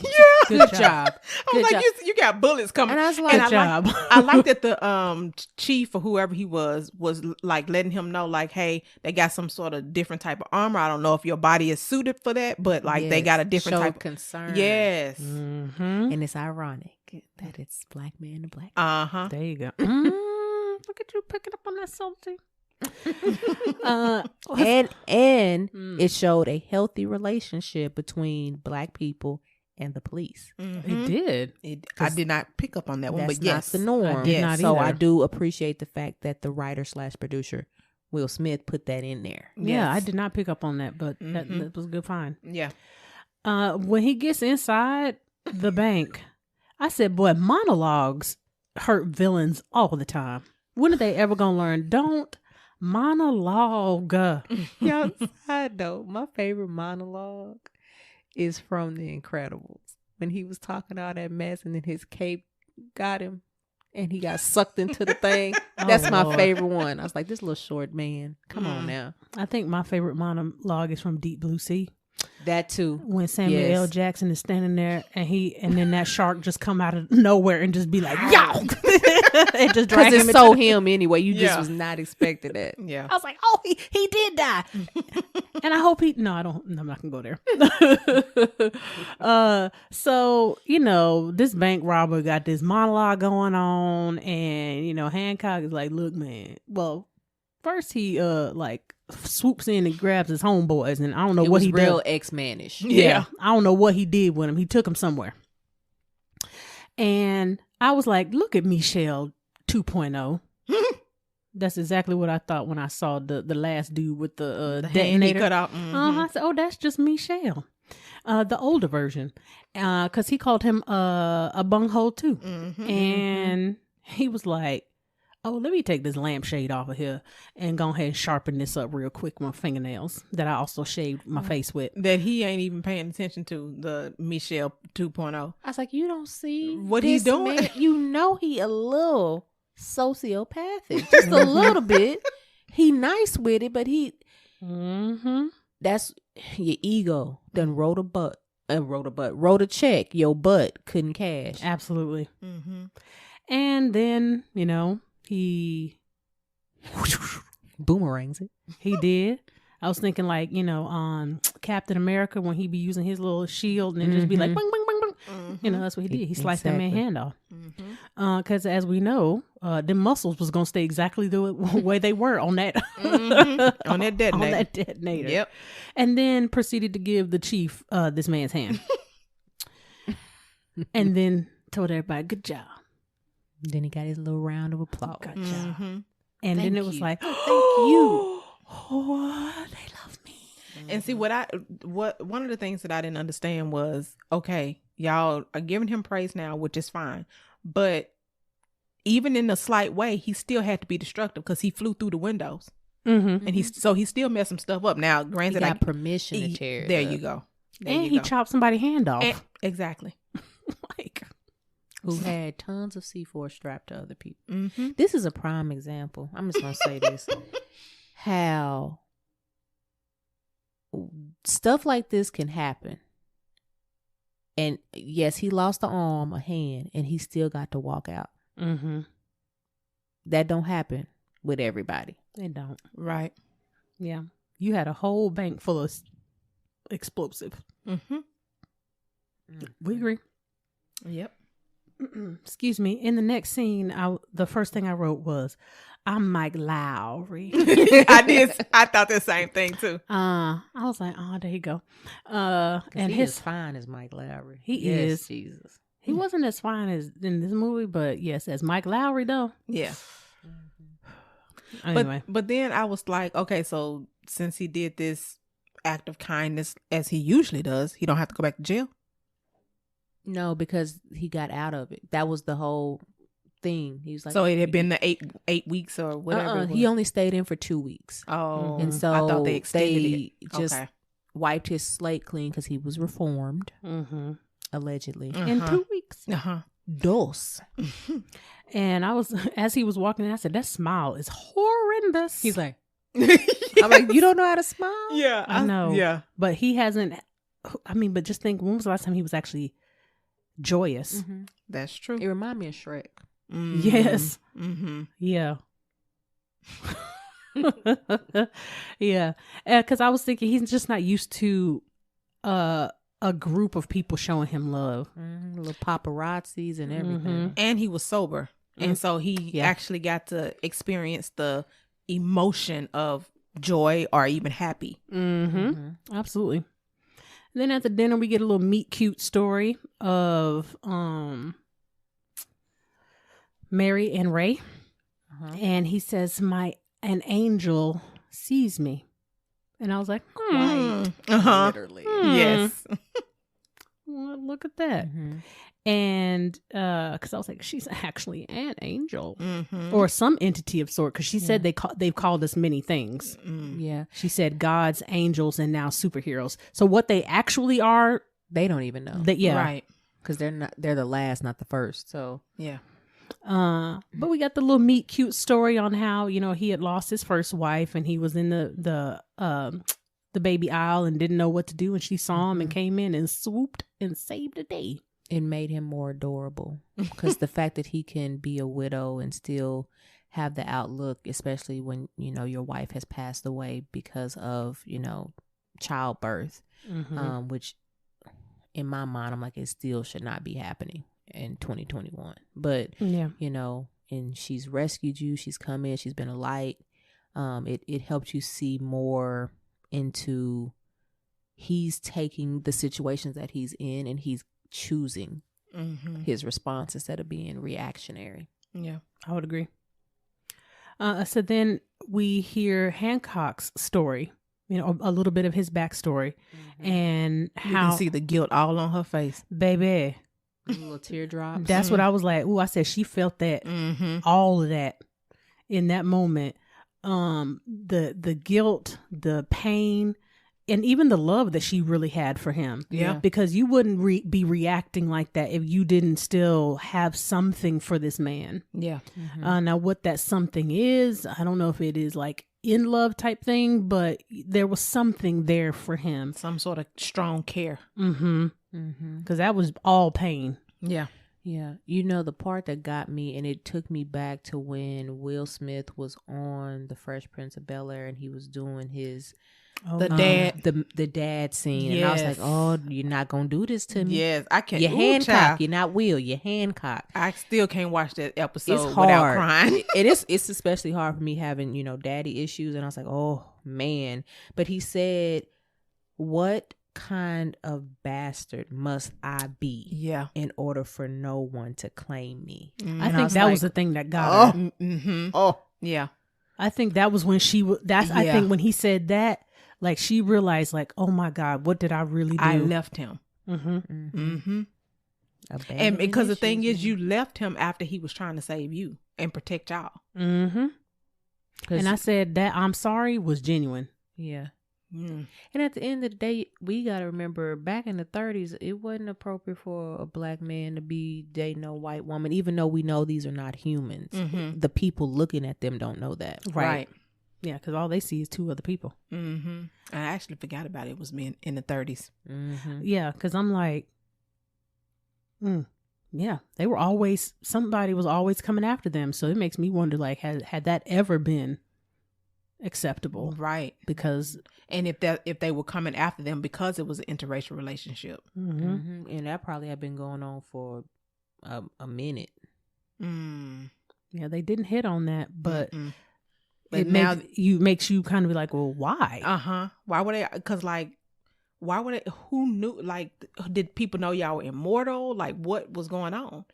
Good job. I was like, you got bullets coming. And I was like, Good job. I like that the chief or whoever he was like letting him know, like, hey, they got some sort of different type of armor. I don't know if your body is suited for that, but like they got a different Show type of concern. Yes. Mm-hmm. And it's ironic that it's black man and black. Uh-huh. There you go. Look at you picking up on that salty. And it showed a healthy relationship between black people and the police. It did. I did not pick up on that one, That's but yes. not the norm. I did not So either. I do appreciate the fact that the writer / producer Will Smith put that in there. Yeah, I Yes. did not pick up on that, but that was a good find. Yeah. When he gets inside the bank, I said, boy, monologues hurt villains all the time. When are they ever gonna learn? Don't monologue. Yeah, side note, my favorite monologue is from The Incredibles when he was talking all that mess and then his cape got him and he got sucked into the thing. That's my Lord. favorite one. I was like, this little short man, come on now. I think my favorite monologue is from Deep Blue Sea. That too. When Samuel Yes. L. Jackson is standing there and then that shark just come out of nowhere and just be like, yo! And just drag Because him it's so him anyway. You just Yeah. was not expecting that. Yeah. I was like, oh, he did die. And I hope I'm not gonna go there. So, this bank robber got this monologue going on, and Hancock is like, look, man, well, first he like swoops in and grabs his homeboys, and I don't know It what was he real did. X-manish. Yeah, I don't know what he did with him. He took him somewhere. And I was like, look at Michelle 2.0. That's exactly what I thought when I saw the last dude with the hand he detonator. cut out. I said, oh, that's just Michelle. The older version. Because he called him a bunghole too. And he was like, oh, let me take this lampshade off of here and go ahead and sharpen this up real quick with my fingernails that I also shaved my face with. That he ain't even paying attention to the Michelle 2.0. I was like, you don't see What he's this doing? man. You know he a little sociopathic. Just a little bit. He nice with it, but that's your ego. Done wrote a check. Your butt couldn't cash. Absolutely. And then, he Boomerangs it. he did. I was thinking like, Captain America when he be using his little shield and then just be like, bing, bing, bing, bing. That's what he did. He sliced that man's hand off. Because as we know, the muscles was going to stay exactly the way they were on that On that detonator. on that detonator. Yep. And then proceeded to give the chief this man's hand. And then told everybody, good job. Then he got his little round of applause. Good job. And Thank then it was you. like, thank you. Oh, they love me. And see what one of the things that I didn't understand was, okay, y'all are giving him praise now, which is fine, but even in a slight way, he still had to be destructive because he flew through the windows, and he still messed some stuff up. Now, He granted, got permission to tear it there up. you go, And he chopped somebody's hand off. exactly. Like, who had tons of C4 strapped to other people. Mm-hmm. This is a prime example. I'm just going to say this. How stuff like this can happen. And yes, he lost an arm, a hand, and he still got to walk out. Mm-hmm. That don't happen with everybody. They don't. Right. Yeah. You had a whole bank full of explosive. Mm-hmm. We agree. Yep. Excuse me. In the next scene, the first thing I wrote was, "I'm Mike Lowry." I thought the same thing too. I was like, "Oh, there you go." And he's as fine as Mike Lowry. He is. Jesus. He wasn't as fine as in this movie, but yes, as Mike Lowry though. Yeah. Anyway, But then I was like, okay, so since he did this act of kindness as he usually does, he don't have to go back to jail. No, because he got out of it. That was the whole thing. He was like, So it had been the eight weeks or whatever. He only stayed in for 2 weeks. Oh, And so I thought they extended it. just Okay. wiped his slate clean because he was reformed, mm-hmm. allegedly. In 2 weeks. Uh-huh. Dos. And I was, as he was walking in, I said, "That smile is horrendous." He's like, I'm like, you don't know how to smile? Yeah, I know. Yeah. But he hasn't. I mean, but just think, when was the last time he was actually joyous? Mm-hmm. That's true. It reminded me of Shrek. Mhm. Yes. Mm-hmm. Yeah. Yeah. Because I was thinking he's just not used to a group of people showing him love. Little paparazzis and everything. And he was sober. And so he actually got to experience the emotion of joy or even happy. Mm-hmm. Absolutely. Then at the dinner, we get a little meet cute story of Mary and Ray. And he says, an angel sees me. And I was like, Literally. Yes. Well, look at that. And because I was like, she's actually an angel or some entity of sort, because she said they've called us many things. Yeah. She said gods, angels, and now superheroes. So what they actually are, They don't even know. Right. Because they're the last, not the first. So Yeah. but we got the little meet cute story on how, he had lost his first wife and he was in the baby aisle and didn't know what to do, and she saw him and came in and swooped and saved the day. it made him more adorable, because the fact that he can be a widow and still have the outlook, especially when, your wife has passed away because of, childbirth, which in my mind, I'm like, it still should not be happening in 2021. But, and she's rescued you. She's come in. She's been a light. It helped you see more into he's taking the situations that he's in and he's choosing his response instead of being reactionary. Yeah, I would agree. So then we hear Hancock's story, a little bit of his backstory, and you how can see the guilt all on her face, baby. A little teardrop. That's what I was like. Ooh, I said she felt that, all of that in that moment. The guilt, the pain, and even the love that she really had for him. Yeah. Because you wouldn't be reacting like that if you didn't still have something for this man. Yeah. Now what that something is, I don't know if it is like in love type thing, but there was something there for him. Some sort of strong care. Because that was all pain. Yeah. Yeah. The part that got me, and it took me back to when Will Smith was on The Fresh Prince of Bel-Air and he was doing his the dad scene. Yes. And I was like, oh, you're not going to do this to me. Yes, I can't. You're Hancock. You're not Will. You're Hancock. I still can't watch that episode It's without hard. crying. It's especially hard for me having, daddy issues. And I was like, oh, man. But he said, what kind of bastard must I be in order for no one to claim me? I think that was the thing that got her. Yeah. I think that was when she I think when he said that, like, she realized, like, oh my God, what did I really do? I left him. And because the thing is, you left him after he was trying to save you and protect y'all. And I said that I'm sorry was genuine. Yeah. And at the end of the day, we got to remember back in the 30s, it wasn't appropriate for a black man to be dating a white woman, even though we know these are not humans. The people looking at them don't know that. Right. Yeah, because all they see is two other people. I actually forgot about it. It was me in the 30s. Yeah, because I'm like, yeah, they were always, somebody was always coming after them. So it makes me wonder, like, had that ever been acceptable? Right. Because, and if they were coming after them because it was an interracial relationship. And that probably had been going on for a minute. Yeah, they didn't hit on that, but But it now makes you kind of be like, well, why? Why would they? Because like, why would it? Who knew? Like, did people know y'all were immortal? Like, what was going on?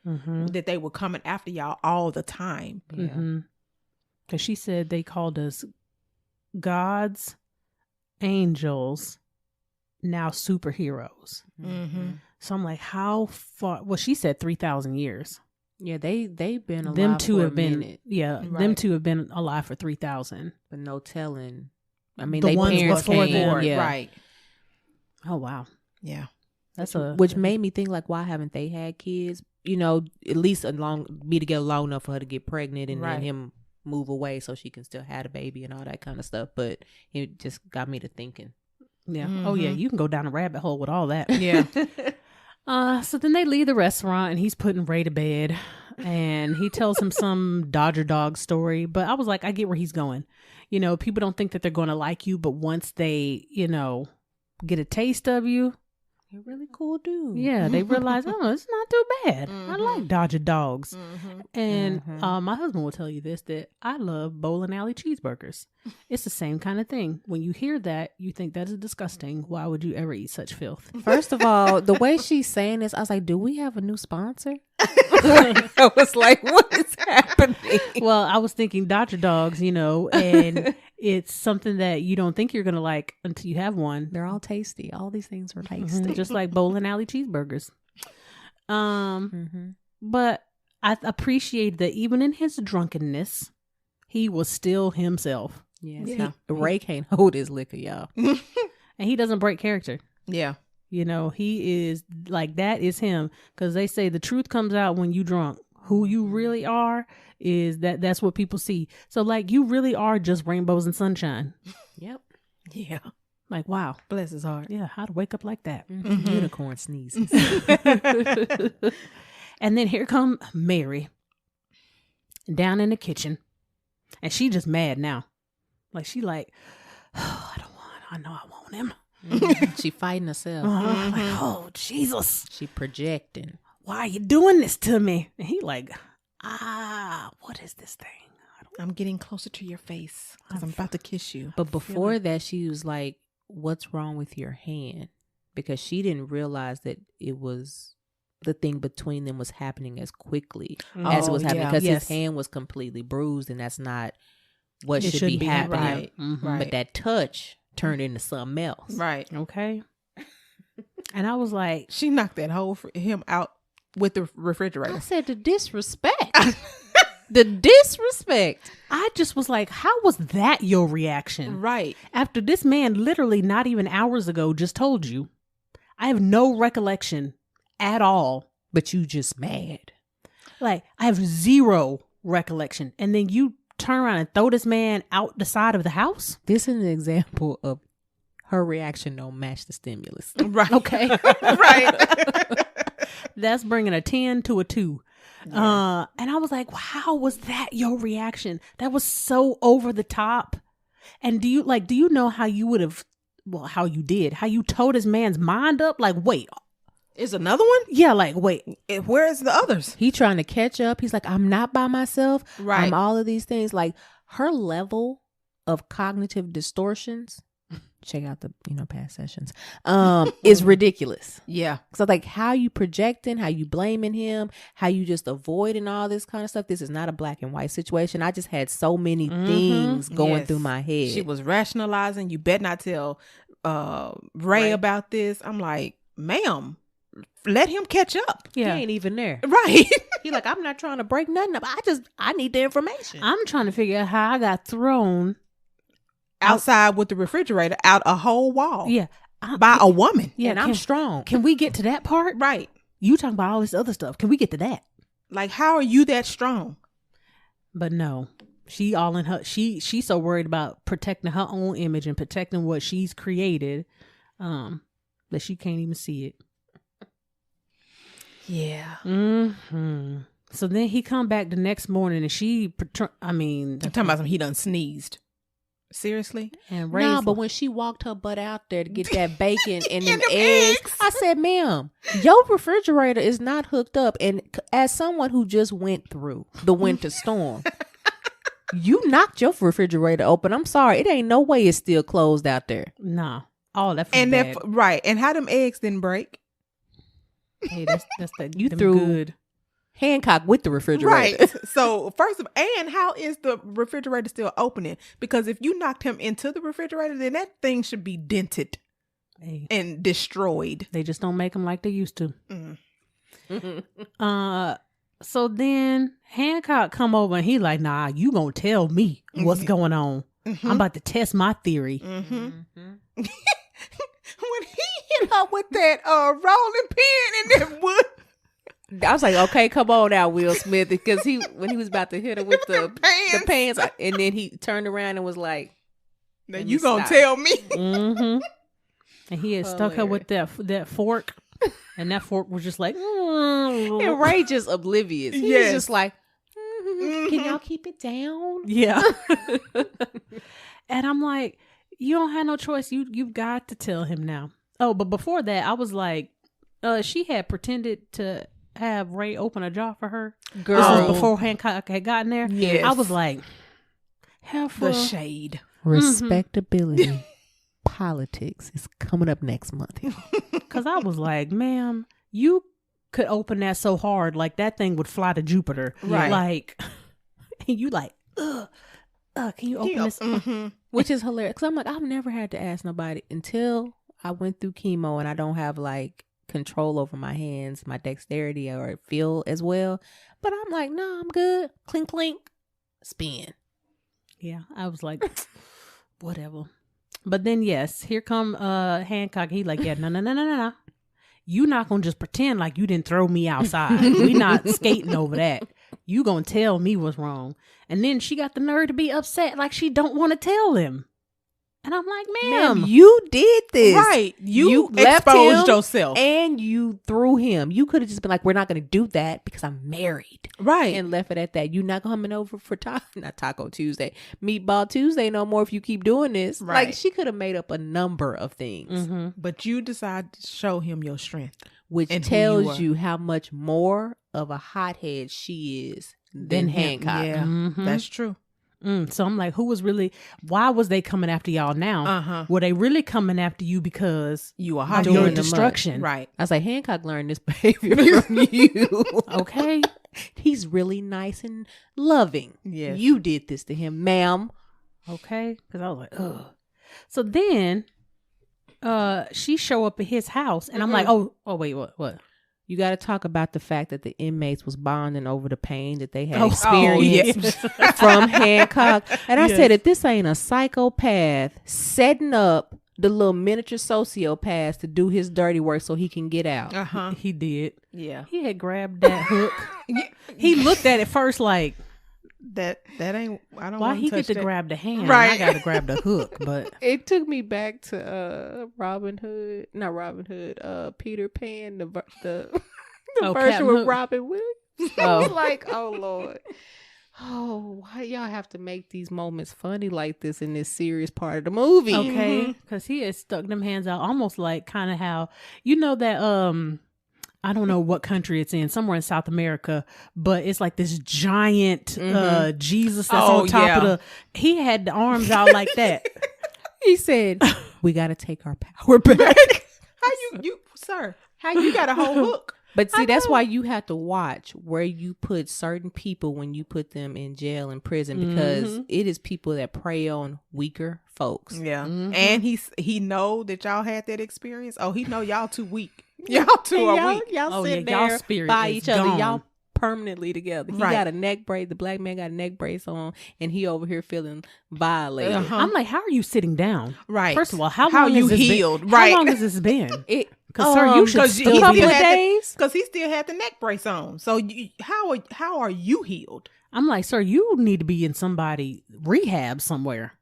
That they were coming after y'all all the time. Because she said they called us gods, angels, now superheroes. So I'm like, how far? Well, she said 3,000 years. Yeah, they've been alive Them two for have a been minute. them two have been alive for 3,000. But no telling. I mean, The they ones parents before came, them. yeah. Right. Oh wow, Yeah. that's Which made me think, like, why haven't they had kids? You know, at least be together long enough for her to get pregnant and then him move away so she can still have a baby and all that kind of stuff. But it just got me to thinking. Yeah. Oh yeah, you can go down a rabbit hole with all that. Yeah. So then they leave the restaurant and he's putting Ray to bed and he tells him some Dodger dog story. But I was like, I get where he's going. You know, people don't think that they're going to like you, but once they, you know, get a taste of you, You're a really cool dude. yeah, they realize, oh, it's not too bad. I like Dodger dogs. And my husband will tell you this, that I love bowling alley cheeseburgers. It's the same kind of thing. When you hear that, you think that is disgusting. Why would you ever eat such filth? First of all, the way she's saying this, I was like, do we have a new sponsor? I was like, what is happening? Well, I was thinking Dodger dogs, you know, and it's something that you don't think you're going to like until you have one. They're all tasty. All these things are tasty. Just like bowling alley cheeseburgers. But I appreciate that even in his drunkenness, he was still himself. Yes, Ray can't hold his liquor, y'all. And he doesn't break character. Yeah. You know, he is like, that is him. Because they say the truth comes out when you drunk. Who you really are is that's what people see. So like, you really are just rainbows and sunshine. Yep. Yeah. Like, wow. Bless his heart. Yeah. How to wake up like that. Unicorn sneezes. And then here come Mary down in the kitchen. And she just mad now. Like, she like, oh, I know I want him. She fighting herself. Like, oh, Jesus. She projecting. Why are you doing this to me? And he like, what is this thing? I'm getting closer to your face because I'm about to kiss you. But before that, she was like, what's wrong with your hand? Because she didn't realize that it was the thing between them was happening as quickly as it was happening. Because his hand was completely bruised and that's not what should be happening. Right. But that touch turned into something else. Right. Okay. And I was like, She knocked that whole him out with the refrigerator. I said the disrespect. The disrespect. I just was like, how was that your reaction? Right. After this man literally not even hours ago just told you, I have no recollection at all. But you just mad. Like, I have zero recollection. And then you turn around and throw this man out the side of the house? This is an example of her reaction don't match the stimulus. Right. Okay. Right. That's bringing a 10 to a 2. Yeah. And I was like, how was that your reaction? That was so over the top. And do you know how you would have, how you towed this man's mind up? Like, wait. Is another one? Yeah, like, wait. Where is the others? He trying to catch up. He's like, I'm not by myself. Right. I'm all of these things. Like, her level of cognitive distortions, check out the, past sessions, is ridiculous. Yeah. So like, how you projecting, how you blaming him, how you just avoiding all this kind of stuff. This is not a black and white situation. I just had so many things going through my head. She was rationalizing. You better not tell Ray about this. I'm like, ma'am, let him catch up. Yeah. He ain't even there. Right. He like, I'm not trying to break nothing up. I need the information. I'm trying to figure out how I got thrown outside with the refrigerator out a whole wall. Yeah. By a woman. Yeah, and I'm strong. Can we get to that part? Right. You talking about all this other stuff. Can we get to that? Like, how are you that strong? But no. She all in her she's so worried about protecting her own image and protecting what she's created that she can't even see it. Yeah. Mm-hmm. So then he come back the next morning and I'm talking about he done sneezed. Seriously? And No, but when she walked her butt out there to get that bacon and them eggs, I said, ma'am, your refrigerator is not hooked up. And as someone who just went through the winter storm, you knocked your refrigerator open. I'm sorry. It ain't no way it's still closed out there. nah. Oh, that's And bad. right. And how them eggs didn't break? Hey, that's You them threw good. Hancock with the refrigerator. Right. So first of and how is the refrigerator still opening? Because if you knocked him into the refrigerator, then that thing should be dented Hey, and destroyed. they just don't make them like they used to. Mm. So then Hancock come over and he like, nah, you gonna tell me what's going on. I'm about to test my theory. Mm-hmm. When he hit her with that rolling pin and that wood. I was like, okay, come on now, Will Smith, because when he was about to hit her with the pants, and then he turned around and was like, Now Let you me gonna stop. tell me? Mm-hmm. And he had stuck her with that fork, and that fork was just like, and Ray just oblivious. He's Yes. just like, can y'all keep it down? yeah. And I'm like, you don't have no choice. You've got to tell him now. Oh, but before that, I was like, she had pretended to have Ray open a jar for her. Girl. This was before Hancock had gotten there. Yes. I was like, hell for The shade. Respectability. Politics is coming up next month. because I was like, ma'am, you could open that so hard, like that thing would fly to Jupiter. Right. Like, and you like, can you open this? Mm-hmm. Which is hilarious. Because I'm like, I've never had to ask nobody until I went through chemo and I don't have like control over my hands, my dexterity, or feel as well. But I'm like, no, I'm good. Clink, clink, spin. Yeah, I was like, whatever. But then, yes, here come Hancock. He like, yeah, no. You not gonna just pretend like you didn't throw me outside. We not skating over that. You gonna tell me what's wrong. And then she got the nerve to be upset like she don't want to tell him. And I'm like, ma'am, you did this. Right. You left exposed him yourself. and you threw him. You could have just been like, we're not going to do that because I'm married. Right. And left it at that. You're not coming over for Taco Tuesday, Meatball Tuesday no more if you keep doing this. Right. Like, she could have made up a number of things, But you decide to show him your strength. which and who tells you you how much more of a hothead she is than Hancock. Yeah, that's true. So I'm like, why was they coming after y'all now? Uh-huh. Were they really coming after you because You are of hot. your Doing the destruction? Right. I was like, Hancock learned this behavior from you. Okay. He's really nice and loving. Yes. You did this to him, ma'am. Okay. Because I was like, ugh. So then she show up at his house and I'm like, oh wait, what? You got to talk about the fact that the inmates was bonding over the pain that they had Oh, experienced from Hancock. And I said, if this ain't a psychopath setting up the little miniature sociopath to do his dirty work so he can get out. Uh-huh. He did. Yeah. He had grabbed that hook. He looked at it first like, That ain't I don't why want he to get touch to that. grab the hand? Right. I got to grab the hook. But It took me back to Peter Pan, the Oh, version Captain with Hook. Robin Williams. I was like, oh Lord. Oh, why y'all have to make these moments funny like this in this serious part of the movie? okay, because he had stuck them hands out almost like kind of how, you know that, I don't know what country it's in, somewhere in South America, but it's like this giant Jesus that's Oh, on top yeah. of he had the arms out like that. He said, we got to take our power back. How you sir? How you got a whole hook? But see, that's why you have to watch where you put certain people when you put them in jail and prison, because it is people that prey on weaker folks. Yeah. And he know that y'all had that experience. Oh, he know y'all too weak. Y'all too are weak. Y'all Oh, sit yeah, y'all there spirit by is each other. gone. Y'all permanently together. He Right. got a neck brace. The black man got a neck brace on, and he over here feeling violated. I'm like, how are you sitting down? Right. First of all, how How long you has this healed? Been? Right. How long has this been? It Because sir, you should 'cause still he be. couple of had the- days. Because he still had the neck brace on. So how are you healed? I'm like, sir, you need to be in somebody rehab somewhere.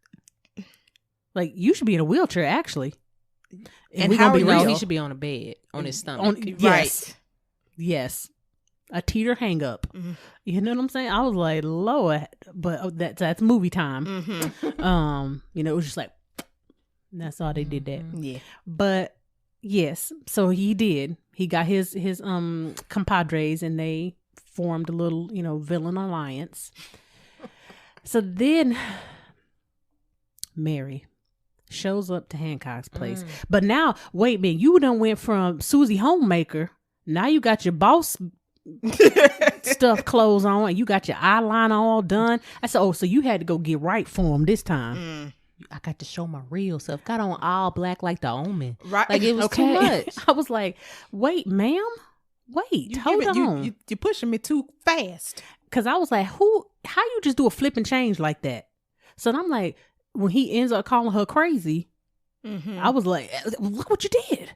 Like, you should be in a wheelchair, actually. And we how gonna be are No, real. he should be on a bed on his stomach. Yes. Yes. A teeter hang up. Mhm. You know what I'm saying? I was like, Lord, but that's movie time. Mm-hmm. It was just like, that's all they did that. Yeah. But yes, so he did. He got his compadres, and they formed a little, villain alliance. So then Mary shows up to Hancock's place. But now, wait a minute, you done went from Susie Homemaker. Now you got your boss stuff clothes on, and you got your eyeliner all done. I said, oh, so you had to go get right for him this time. I got to show my real self. Got on all black like the Omen. Right. Like it was too much. I was like, wait, ma'am, wait, hold on. You're pushing me too fast. Because I was like, how you just do a flip and change like that? So then I'm like, when he ends up calling her crazy, I was like, look what you did.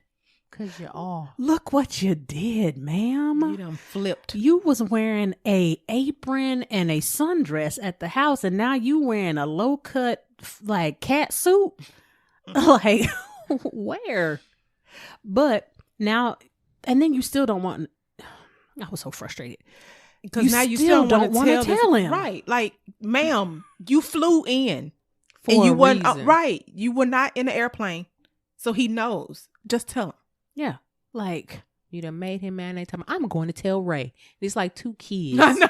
Because you're all. Look what you did, ma'am. You done flipped. You was wearing a apron and a sundress at the house, and now you wearing a low cut like cat suit. Like, where? But now, and then you still don't want. I was so frustrated Because now you still don't want to tell him, Right. Like, ma'am, you flew in. For and you a weren't reason. right. You were not in the airplane. So he knows. Just tell him. Yeah, like You done made him mad. And they tell me, I'm going to tell Ray. It's like two kids I know.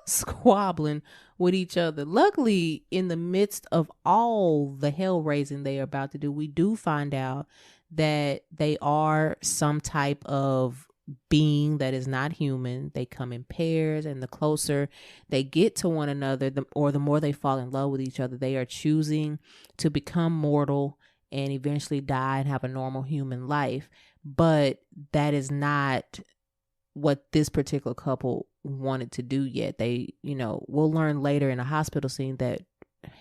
squabbling with each other. Luckily, in the midst of all the hell raising they are about to do, we do find out that they are some type of being that is not human. They come in pairs, and the closer they get to one another, the more they fall in love with each other, they are choosing to become mortal and eventually die and have a normal human life. But that is not what this particular couple wanted to do yet. They, we'll learn later in a hospital scene that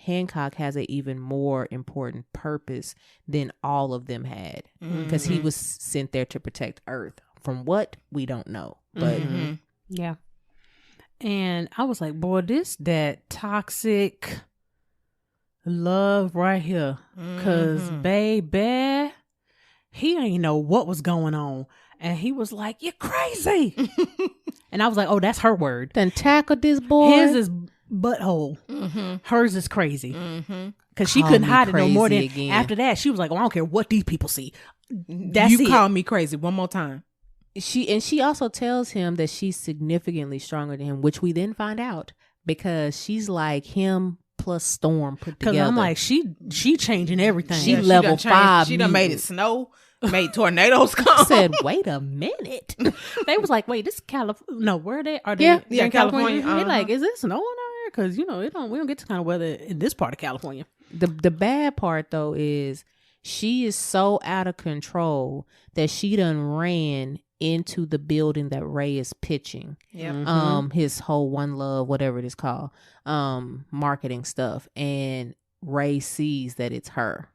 Hancock has an even more important purpose than all of them had, because he was sent there to protect Earth. From what, we don't know. But yeah. And I was like, boy, that toxic love right here. Because, baby, he ain't know what was going on. And he was like, you're crazy. And I was like, oh, that's her word. then tackled this boy. His is butthole. Hers is crazy. Because she Call couldn't me hide it no more than crazy again. after that. She was like, well, I don't care what these people see. That's you it. call me crazy one more time. She also tells him that she's significantly stronger than him, which we then find out, because she's like him plus Storm put Because together. I'm like, she changing everything. She She level done changed- 5 She done made it mutant. snow. Made tornadoes come. I said, wait a minute. They was like, wait, this is California. No, where are they? Are they? Yeah. they're Yeah, in California. They like, is it snowing out here? Because we don't get this kind of weather in this part of California. The bad part though is she is so out of control that she done ran into the building that Ray is pitching. Yeah. His whole One Love, whatever it is called, marketing stuff, and Ray sees that it's her.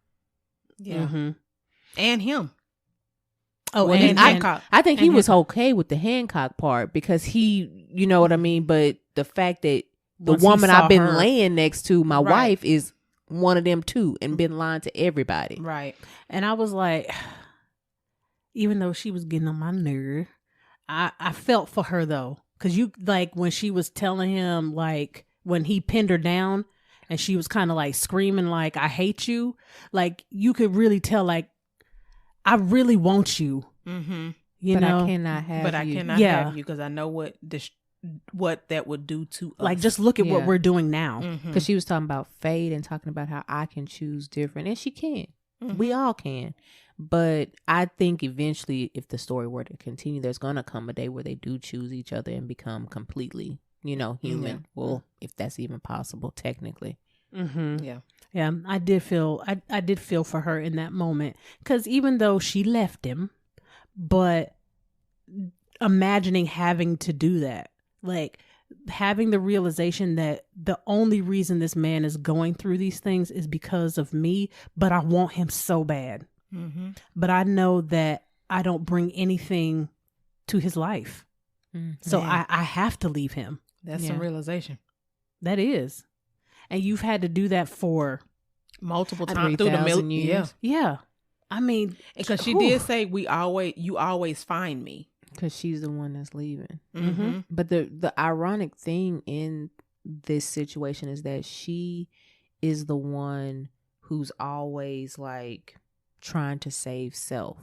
Yeah. And him. Oh, Well, and Hancock. I think he and was okay with the Hancock part, because he, you know what I mean? But the fact that the Once he woman saw I've been her- laying next to, my Right. wife, is one of them too, and been lying to everybody. Right. And I was like, even though she was getting on my nerve, I felt for her though. Because like when she was telling him, like when he pinned her down and she was kind of like screaming like, I hate you. Like you could really tell, like, I really want you. Mm-hmm. You But know? I cannot have But I you. cannot Yeah. have you because I know what that would do to us. Like, just look at what Yeah. we're doing now. Because she was talking about fate and talking about how I can choose different. And she can. We all can. But I think eventually, if the story were to continue, there's going to come a day where they do choose each other and become completely, human. Yeah. Well, if that's even possible, technically. Mm-hmm. Yeah. Yeah, I did feel I did feel for her in that moment, because even though she left him, but imagining having to do that, like having the realization that the only reason this man is going through these things is because of me, but I want him so bad. Mm-hmm. But I know that I don't bring anything to his life. So I have to leave him. That's some realization. That is. And you've had to do that for multiple times through the million years. Yeah. I mean, because she did say you always find me. Because she's the one that's leaving. Mm-hmm. But the ironic thing in this situation is that she is the one who's always like trying to save self.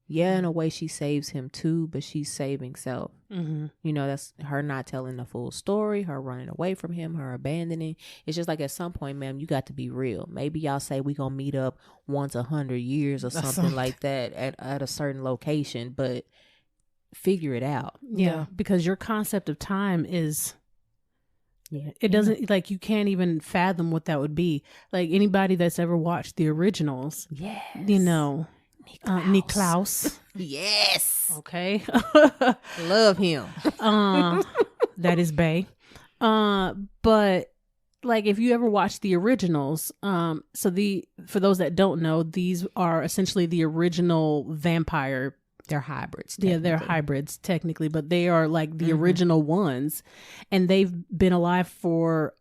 Yeah, in a way she saves him too, but she's saving self. Mm-hmm. You know, that's her not telling the full story, her running away from him, her abandoning. It's just like at some point, ma'am, you got to be real. Maybe y'all say we gonna meet up once 100 years or something like that at a certain location, but figure it out. Yeah, because your concept of time is, it doesn't, like, you can't even fathom what that would be. Like, anybody that's ever watched the originals, you know, Niklaus. Yes. Okay. Love him. That is Bay. But like, if you ever watched the originals, for those that don't know, these are essentially the original vampire. They're hybrids. Yeah, they're hybrids technically, but they are like the original ones, and they've been alive for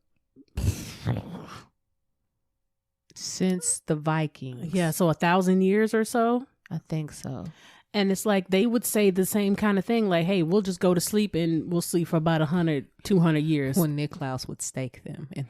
since the Vikings. Yeah, so 1,000 years or so. I think so. And it's like they would say the same kind of thing, like, hey, we'll just go to sleep and we'll sleep for about 100, 200 years. When Niklaus would stake them. And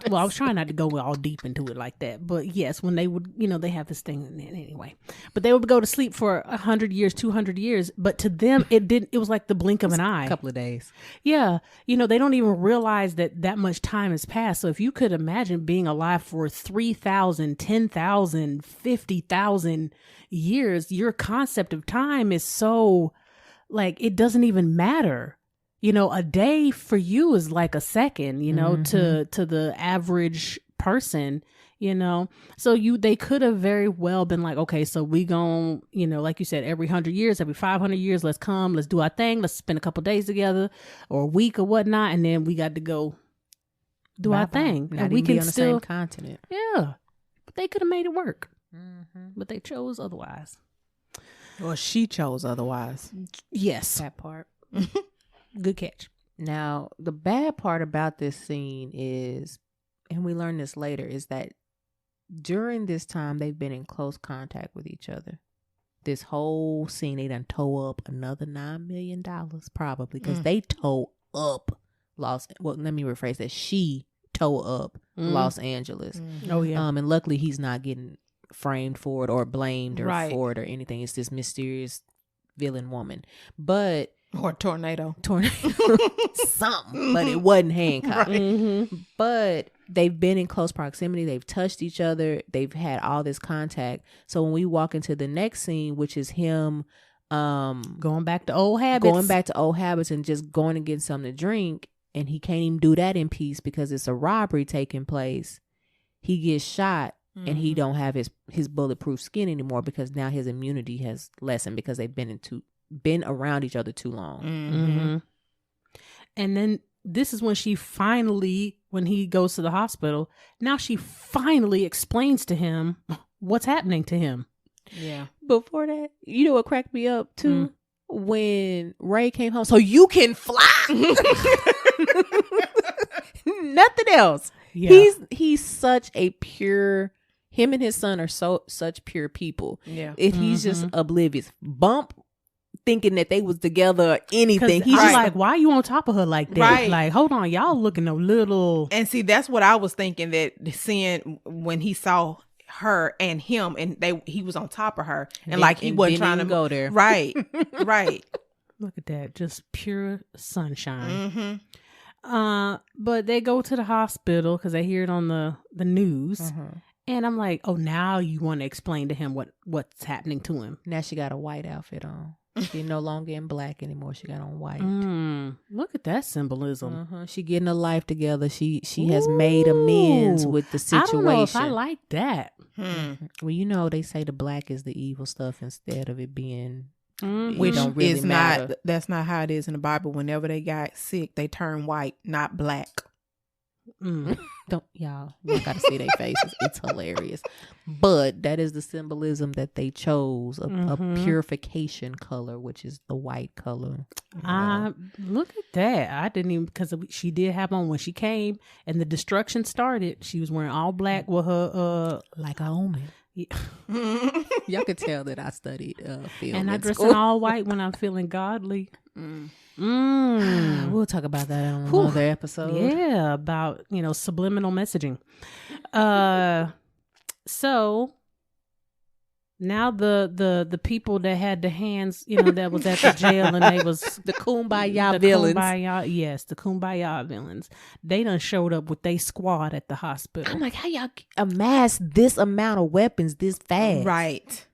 well, I was trying not to go all deep into it like that. But yes, when they would, you know, they have this thing anyway. But they would go to sleep for 100 years, 200 years. But to them, it was like the blink of an eye. A couple of days. Yeah. You know, they don't even realize that much time has passed. So if you could imagine being alive for 3,000, 10,000, 50,000 years, your concept of time is so, like, it doesn't even matter. You know, a day for you is like a second, you know, to the average person, you know. So they could have very well been like, okay, so we gon', you know, like you said, every 100 years, every 500 years, let's do our thing, let's spend a couple days together or a week or whatnot, and then we got to go do our thing. Not and we even can be on the still same continent. Yeah, but they could have made it work. But they chose otherwise. Or she chose otherwise. Yes. That part. Good catch. Now, the bad part about this scene is, and we learn this later, is that during this time they've been in close contact with each other. This whole scene, they done tow up another $9 million probably, because they tow up let me rephrase that. She tow up Los Angeles. Oh yeah. And luckily he's not getting framed for it or blamed or Right. for it or anything. It's this mysterious villain woman. But Or tornado. something, but it wasn't Hancock. Mm-hmm. But they've been in close proximity. They've touched each other. They've had all this contact. So when we walk into the next scene, which is him Going back to old habits. And just going to get something to drink, and he can't even do that in peace because it's a robbery taking place. He gets shot. And he don't have his bulletproof skin anymore because now his immunity has lessened because they've been around each other too long. Mm-hmm. And then this is when when he goes to the hospital, now she finally explains to him what's happening to him. Yeah. Before that, you know what cracked me up too? When Ray came home, so you can fly. Nothing else. Yeah. He's such a pure. Him and his son are such pure people. Yeah. He's just oblivious. Bump thinking that they was together or anything. He's just like, why are you on top of her like that? Right. Like, hold on, y'all looking a little. And see, that's what I was thinking, that seeing when he saw her and him, and he was on top of her, and like he wasn't trying to go there. Right. Right. Look at that, just pure sunshine. Mm-hmm. But they go to the hospital because they hear it on the news. And I'm like, oh, now you want to explain to him what's happening to him. Now she got a white outfit on. She's no longer in black anymore. She got on white. Look at that symbolism. She getting her life together. She has made amends with the situation. I don't know if I like that. Well, you know, they say the black is the evil stuff instead of it being which don't really is matter. not. That's not how it is in the Bible. Whenever they got sick, they turn white, not black. Don't y'all gotta see their faces. It's hilarious. But that is the symbolism that they chose, a purification color, which is the white color. Look at that. I didn't even, because she did have on when she came and the destruction started. She was wearing all black with her like a omen. Yeah. Y'all could tell that I studied film. And I dress school. in all white when I'm feeling godly. We'll talk about that on another episode. Yeah, about subliminal messaging. So now the people that had the hands, that was at the jail and they was the kumbaya villains. The kumbaya villains. They done showed up with they squad at the hospital. I'm like, how y'all amass this amount of weapons this fast? Right.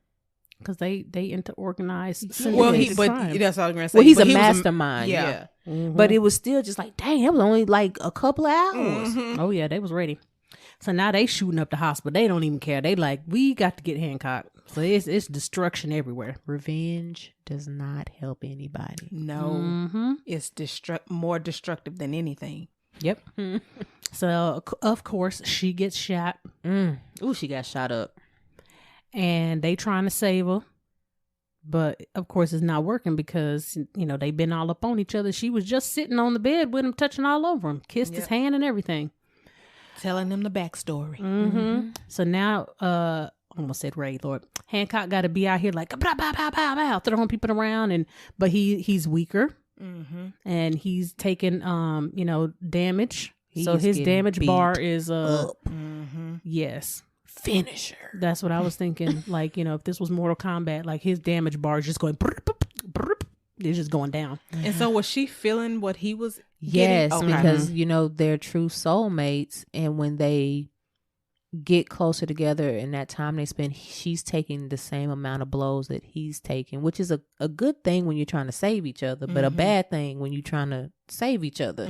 Because they into organized. Well, crime. that's what I was gonna say. Well, he's But a he was mastermind. Yeah. Mhm. But it was still just like, dang, it was only like a couple of hours. Oh yeah, they was ready. So now they shooting up the hospital. They don't even care. They like, we got to get Hancock. So it's destruction everywhere. Revenge does not help anybody. No, it's more destructive than anything. Yep. So of course she gets shot. Ooh, she got shot up. And they trying to save her. But of course it's not working because, they've been all up on each other. She was just sitting on the bed with him, touching all over him, kissed his hand and everything. Telling them the backstory. So now, almost said Ray, Lord. Hancock got to be out here like, pow, pow, pow, pow, pow, throwing people around. But he's weaker. And he's taking, damage. So his damage bar is, yes. Finisher. That's what I was thinking. Like, if this was Mortal Kombat, like his damage bar is just going, it's just going down. And so was she feeling what he was Yes, getting? Okay. because, they're true soulmates. And when they get closer together and that time they spend, she's taking the same amount of blows that he's taking, which is a good thing when you're trying to save each other, but a bad thing when you're trying to save each other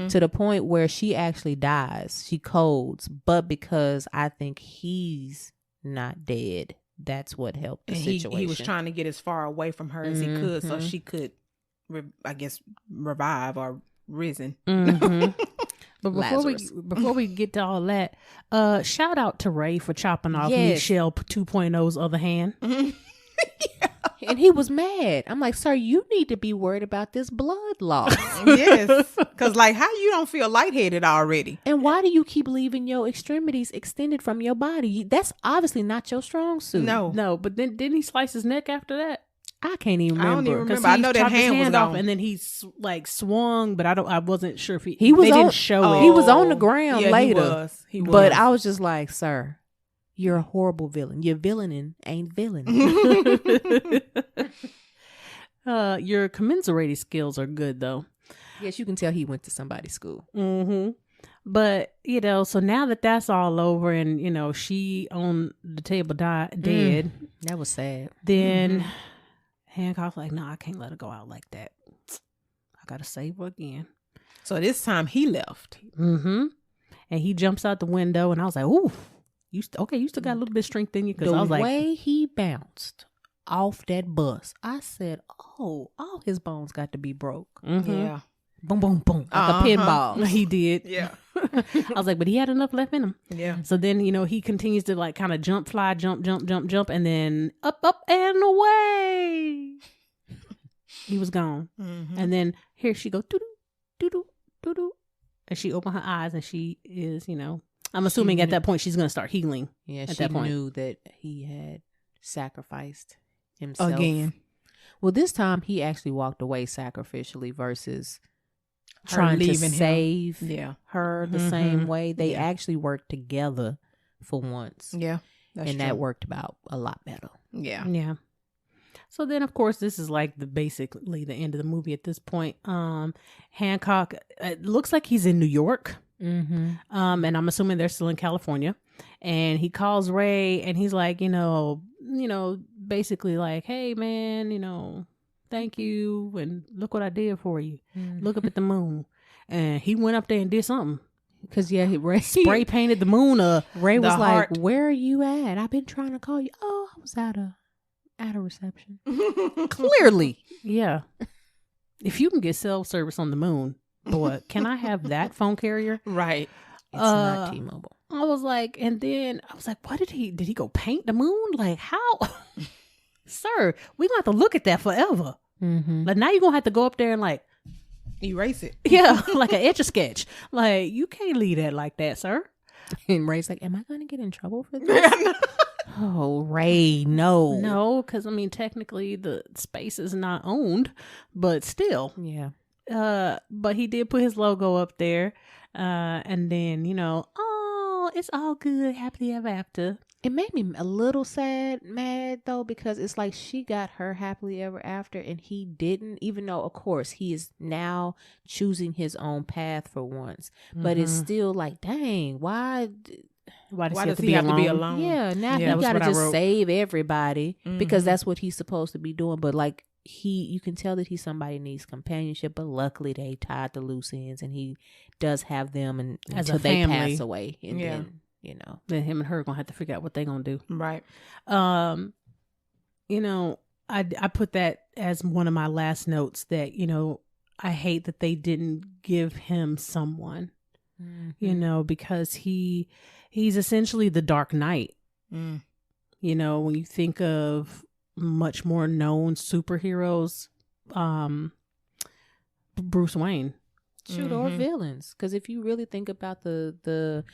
to the point where she actually dies. She codes, but because I think he's not dead, that's what helped the situation. He was trying to get as far away from her as he could so she could, revive or risen. But before we get to all that, shout out to Ray for chopping off Michelle 2.0's other hand. And he was mad. I'm like, sir, you need to be worried about this blood loss. Yes. Because how you don't feel lightheaded already? And why do you keep leaving your extremities extended from your body? That's obviously not your strong suit. No, but then didn't he slice his neck after that? I can't even remember. I don't even remember. I know that hand was off, gone. and then he swung, but I wasn't sure if he was. They didn't show it. He was on the ground later. He was. But I was just like, sir, you're a horrible villain. Your villaining ain't villain. Your commensurating skills are good though. Yes, you can tell he went to somebody's school. But so now that's all over, and she on the table dead. That was sad. Then Hancock's like, no, I can't let her go out like that. I gotta save her again. So this time he left. And he jumps out the window, and I was like, ooh, you still got a little bit of strength in you. Because I was like, the way he bounced off that bus, I said, oh, all his bones got to be broke. Yeah. Boom, boom, boom. Like a pinball. He did. Yeah. I was like, but he had enough left in him. Yeah. So then, he continues to kind of jump, and then up and away. He was gone. And then here she go, doo-doo, doo-doo, doo-doo. And she opened her eyes, and she is, I'm assuming at that point she's going to start healing. Yeah, at she that point. knew that he had sacrificed himself. Again. Well, this time he actually walked away sacrificially versus Her trying to leaving him. save her the same way. They actually worked together for once. Yeah. That worked about a lot better. Yeah. Yeah. So then, of course, this is like basically the end of the movie at this point. Hancock, it looks like he's in New York. And I'm assuming they're still in California. And he calls Ray, and he's like, basically like, hey, man, thank you. And look what I did for you. Look up at the moon. And he went up there and did something. Because, Ray Spray painted the moon. Ray was the like, heart. where are you at? I've been trying to call you. Oh, I was at At a reception. Clearly. Yeah. If you can get cell service on the moon, boy, can I have that phone carrier? Right. It's not T-Mobile. I was like, and then I was like, what did he go paint the moon? Like, how? Sir, we're going to have to look at that forever. Mm-hmm. Like, now you're going to have to go up there and like, erase it. yeah, like an Etch-a-Sketch. Like, you can't leave that like that, sir. And Ray's like, am I going to get in trouble for this? Oh, Ray, no. No, because, I mean, technically the space is not owned, but still. Yeah. But he did put his logo up there. And then, oh, it's all good, happily ever after. It made me a little mad though, because it's like she got her happily ever after and he didn't, even though of course he is now choosing his own path for once. But it's still like, dang, why does he have to be alone? Yeah, now Yeah, he that's gotta what I just wrote. save everybody because that's what he's supposed to be doing. But like you can tell that he's somebody who needs companionship, but luckily they tied the loose ends and he does have them As until a they family. pass away. And Yeah. then, Then him and her are going to have to figure out what they're going to do. Right. I put that as one of my last notes that, I hate that they didn't give him someone, because he's essentially the Dark Knight. Mm. When you think of much more known superheroes, Bruce Wayne. Shoot, or villains. Because if you really think about the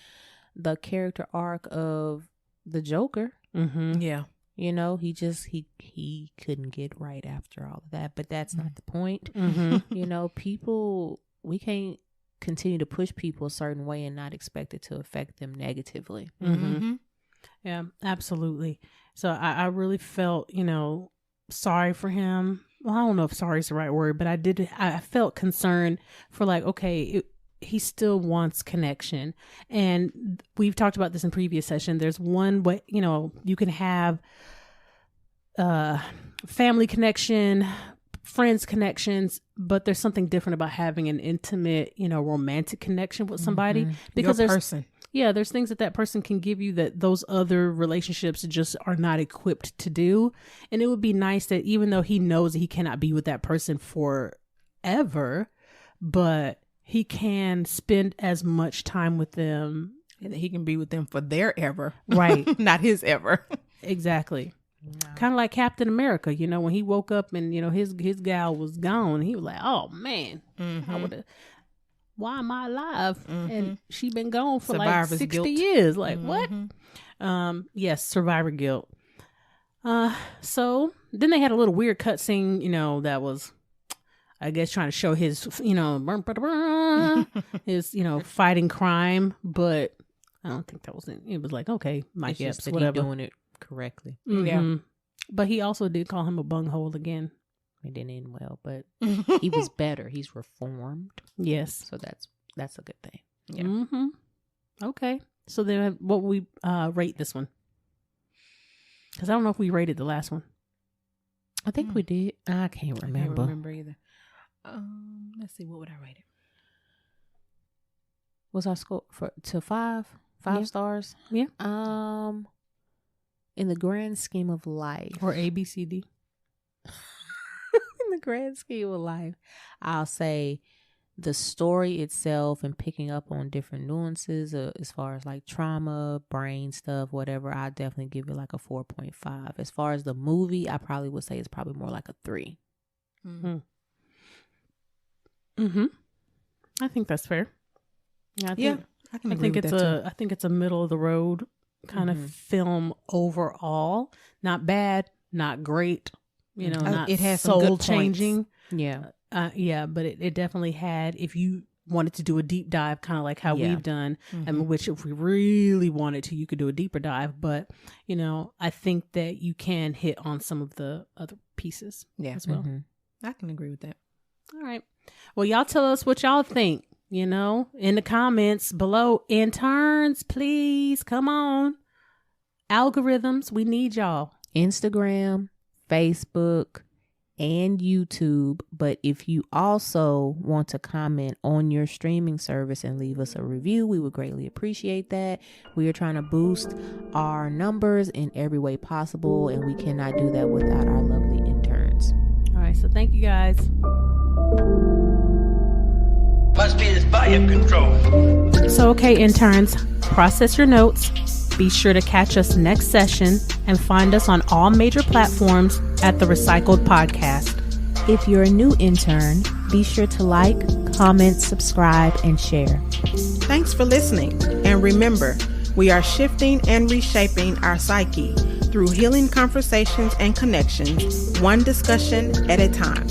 character arc of the Joker, Yeah. he couldn't get right after all of that. But that's not the point. Mm-hmm. People, we can't continue to push people a certain way and not expect it to affect them negatively. Mm-hmm. Yeah, absolutely. So I really felt, sorry for him. Well, I don't know if sorry is the right word, but I felt concerned for like, okay, he still wants connection. And we've talked about this in previous session. There's one way, you can have family connection, friends connections, but there's something different about having an intimate, romantic connection with somebody because Your person. there's things that person can give you that those other relationships just are not equipped to do. And it would be nice that even though he knows that he cannot be with that person forever, but he can spend as much time with them. And he can be with them for their ever. Right. Not his ever. Exactly. Kind of like Captain America, when he woke up and, his gal was gone, he was like, oh man, why am I alive? And she been gone for Survivor's like 60 guilt. years. Like what? Yes, survivor guilt. So then they had a little weird cutscene, that was, I guess, trying to show his, his, fighting crime, but I don't think that was it. It was like, okay, Mike It's just Epps, that whatever. he doing it correctly. Yeah. But he also did call him a bunghole again. It didn't end well, but he was better. He's reformed. Yes. So that's a good thing. Yeah. Mm-hmm. Okay. So then what we rate this one? Because I don't know if we rated the last one. I think we did. I can't remember. I can't remember either. Let's see. What would I rate it? Was our score to five stars? Yeah. In the grand scheme of life, Or ABCD. in the grand scheme of life, I'll say the story itself and picking up on different nuances as far as like trauma, brain stuff, whatever, I definitely give it like a 4.5. As far as the movie, I probably would say it's probably more like a 3. I think that's fair. Yeah. I can I agree think with it's that I think it's a middle of the road kind of film overall. Not bad, not great. Not it has some good soul points. changing. Yeah. But it definitely had, if you wanted to do a deep dive, kind of like how we've done, which if we really wanted to, you could do a deeper dive. But, I think that you can hit on some of the other pieces as well. I can agree with that. All right. Well, y'all tell us what y'all think, in the comments below. Interns, please, come on. Algorithms, we need y'all. Instagram, Facebook, and YouTube. But if you also want to comment on your streaming service and leave us a review, we would greatly appreciate that. We are trying to boost our numbers in every way possible, and we cannot do that without our lovely interns. All right, so thank you guys. Must be this volume control. So, okay, interns, process your notes. Be sure to catch us next session and find us on all major platforms at The Recycled Podcast. If you're a new intern, be sure to like, comment, subscribe, and share. Thanks for listening. And remember, we are shifting and reshaping our psyche through healing conversations and connections, one discussion at a time.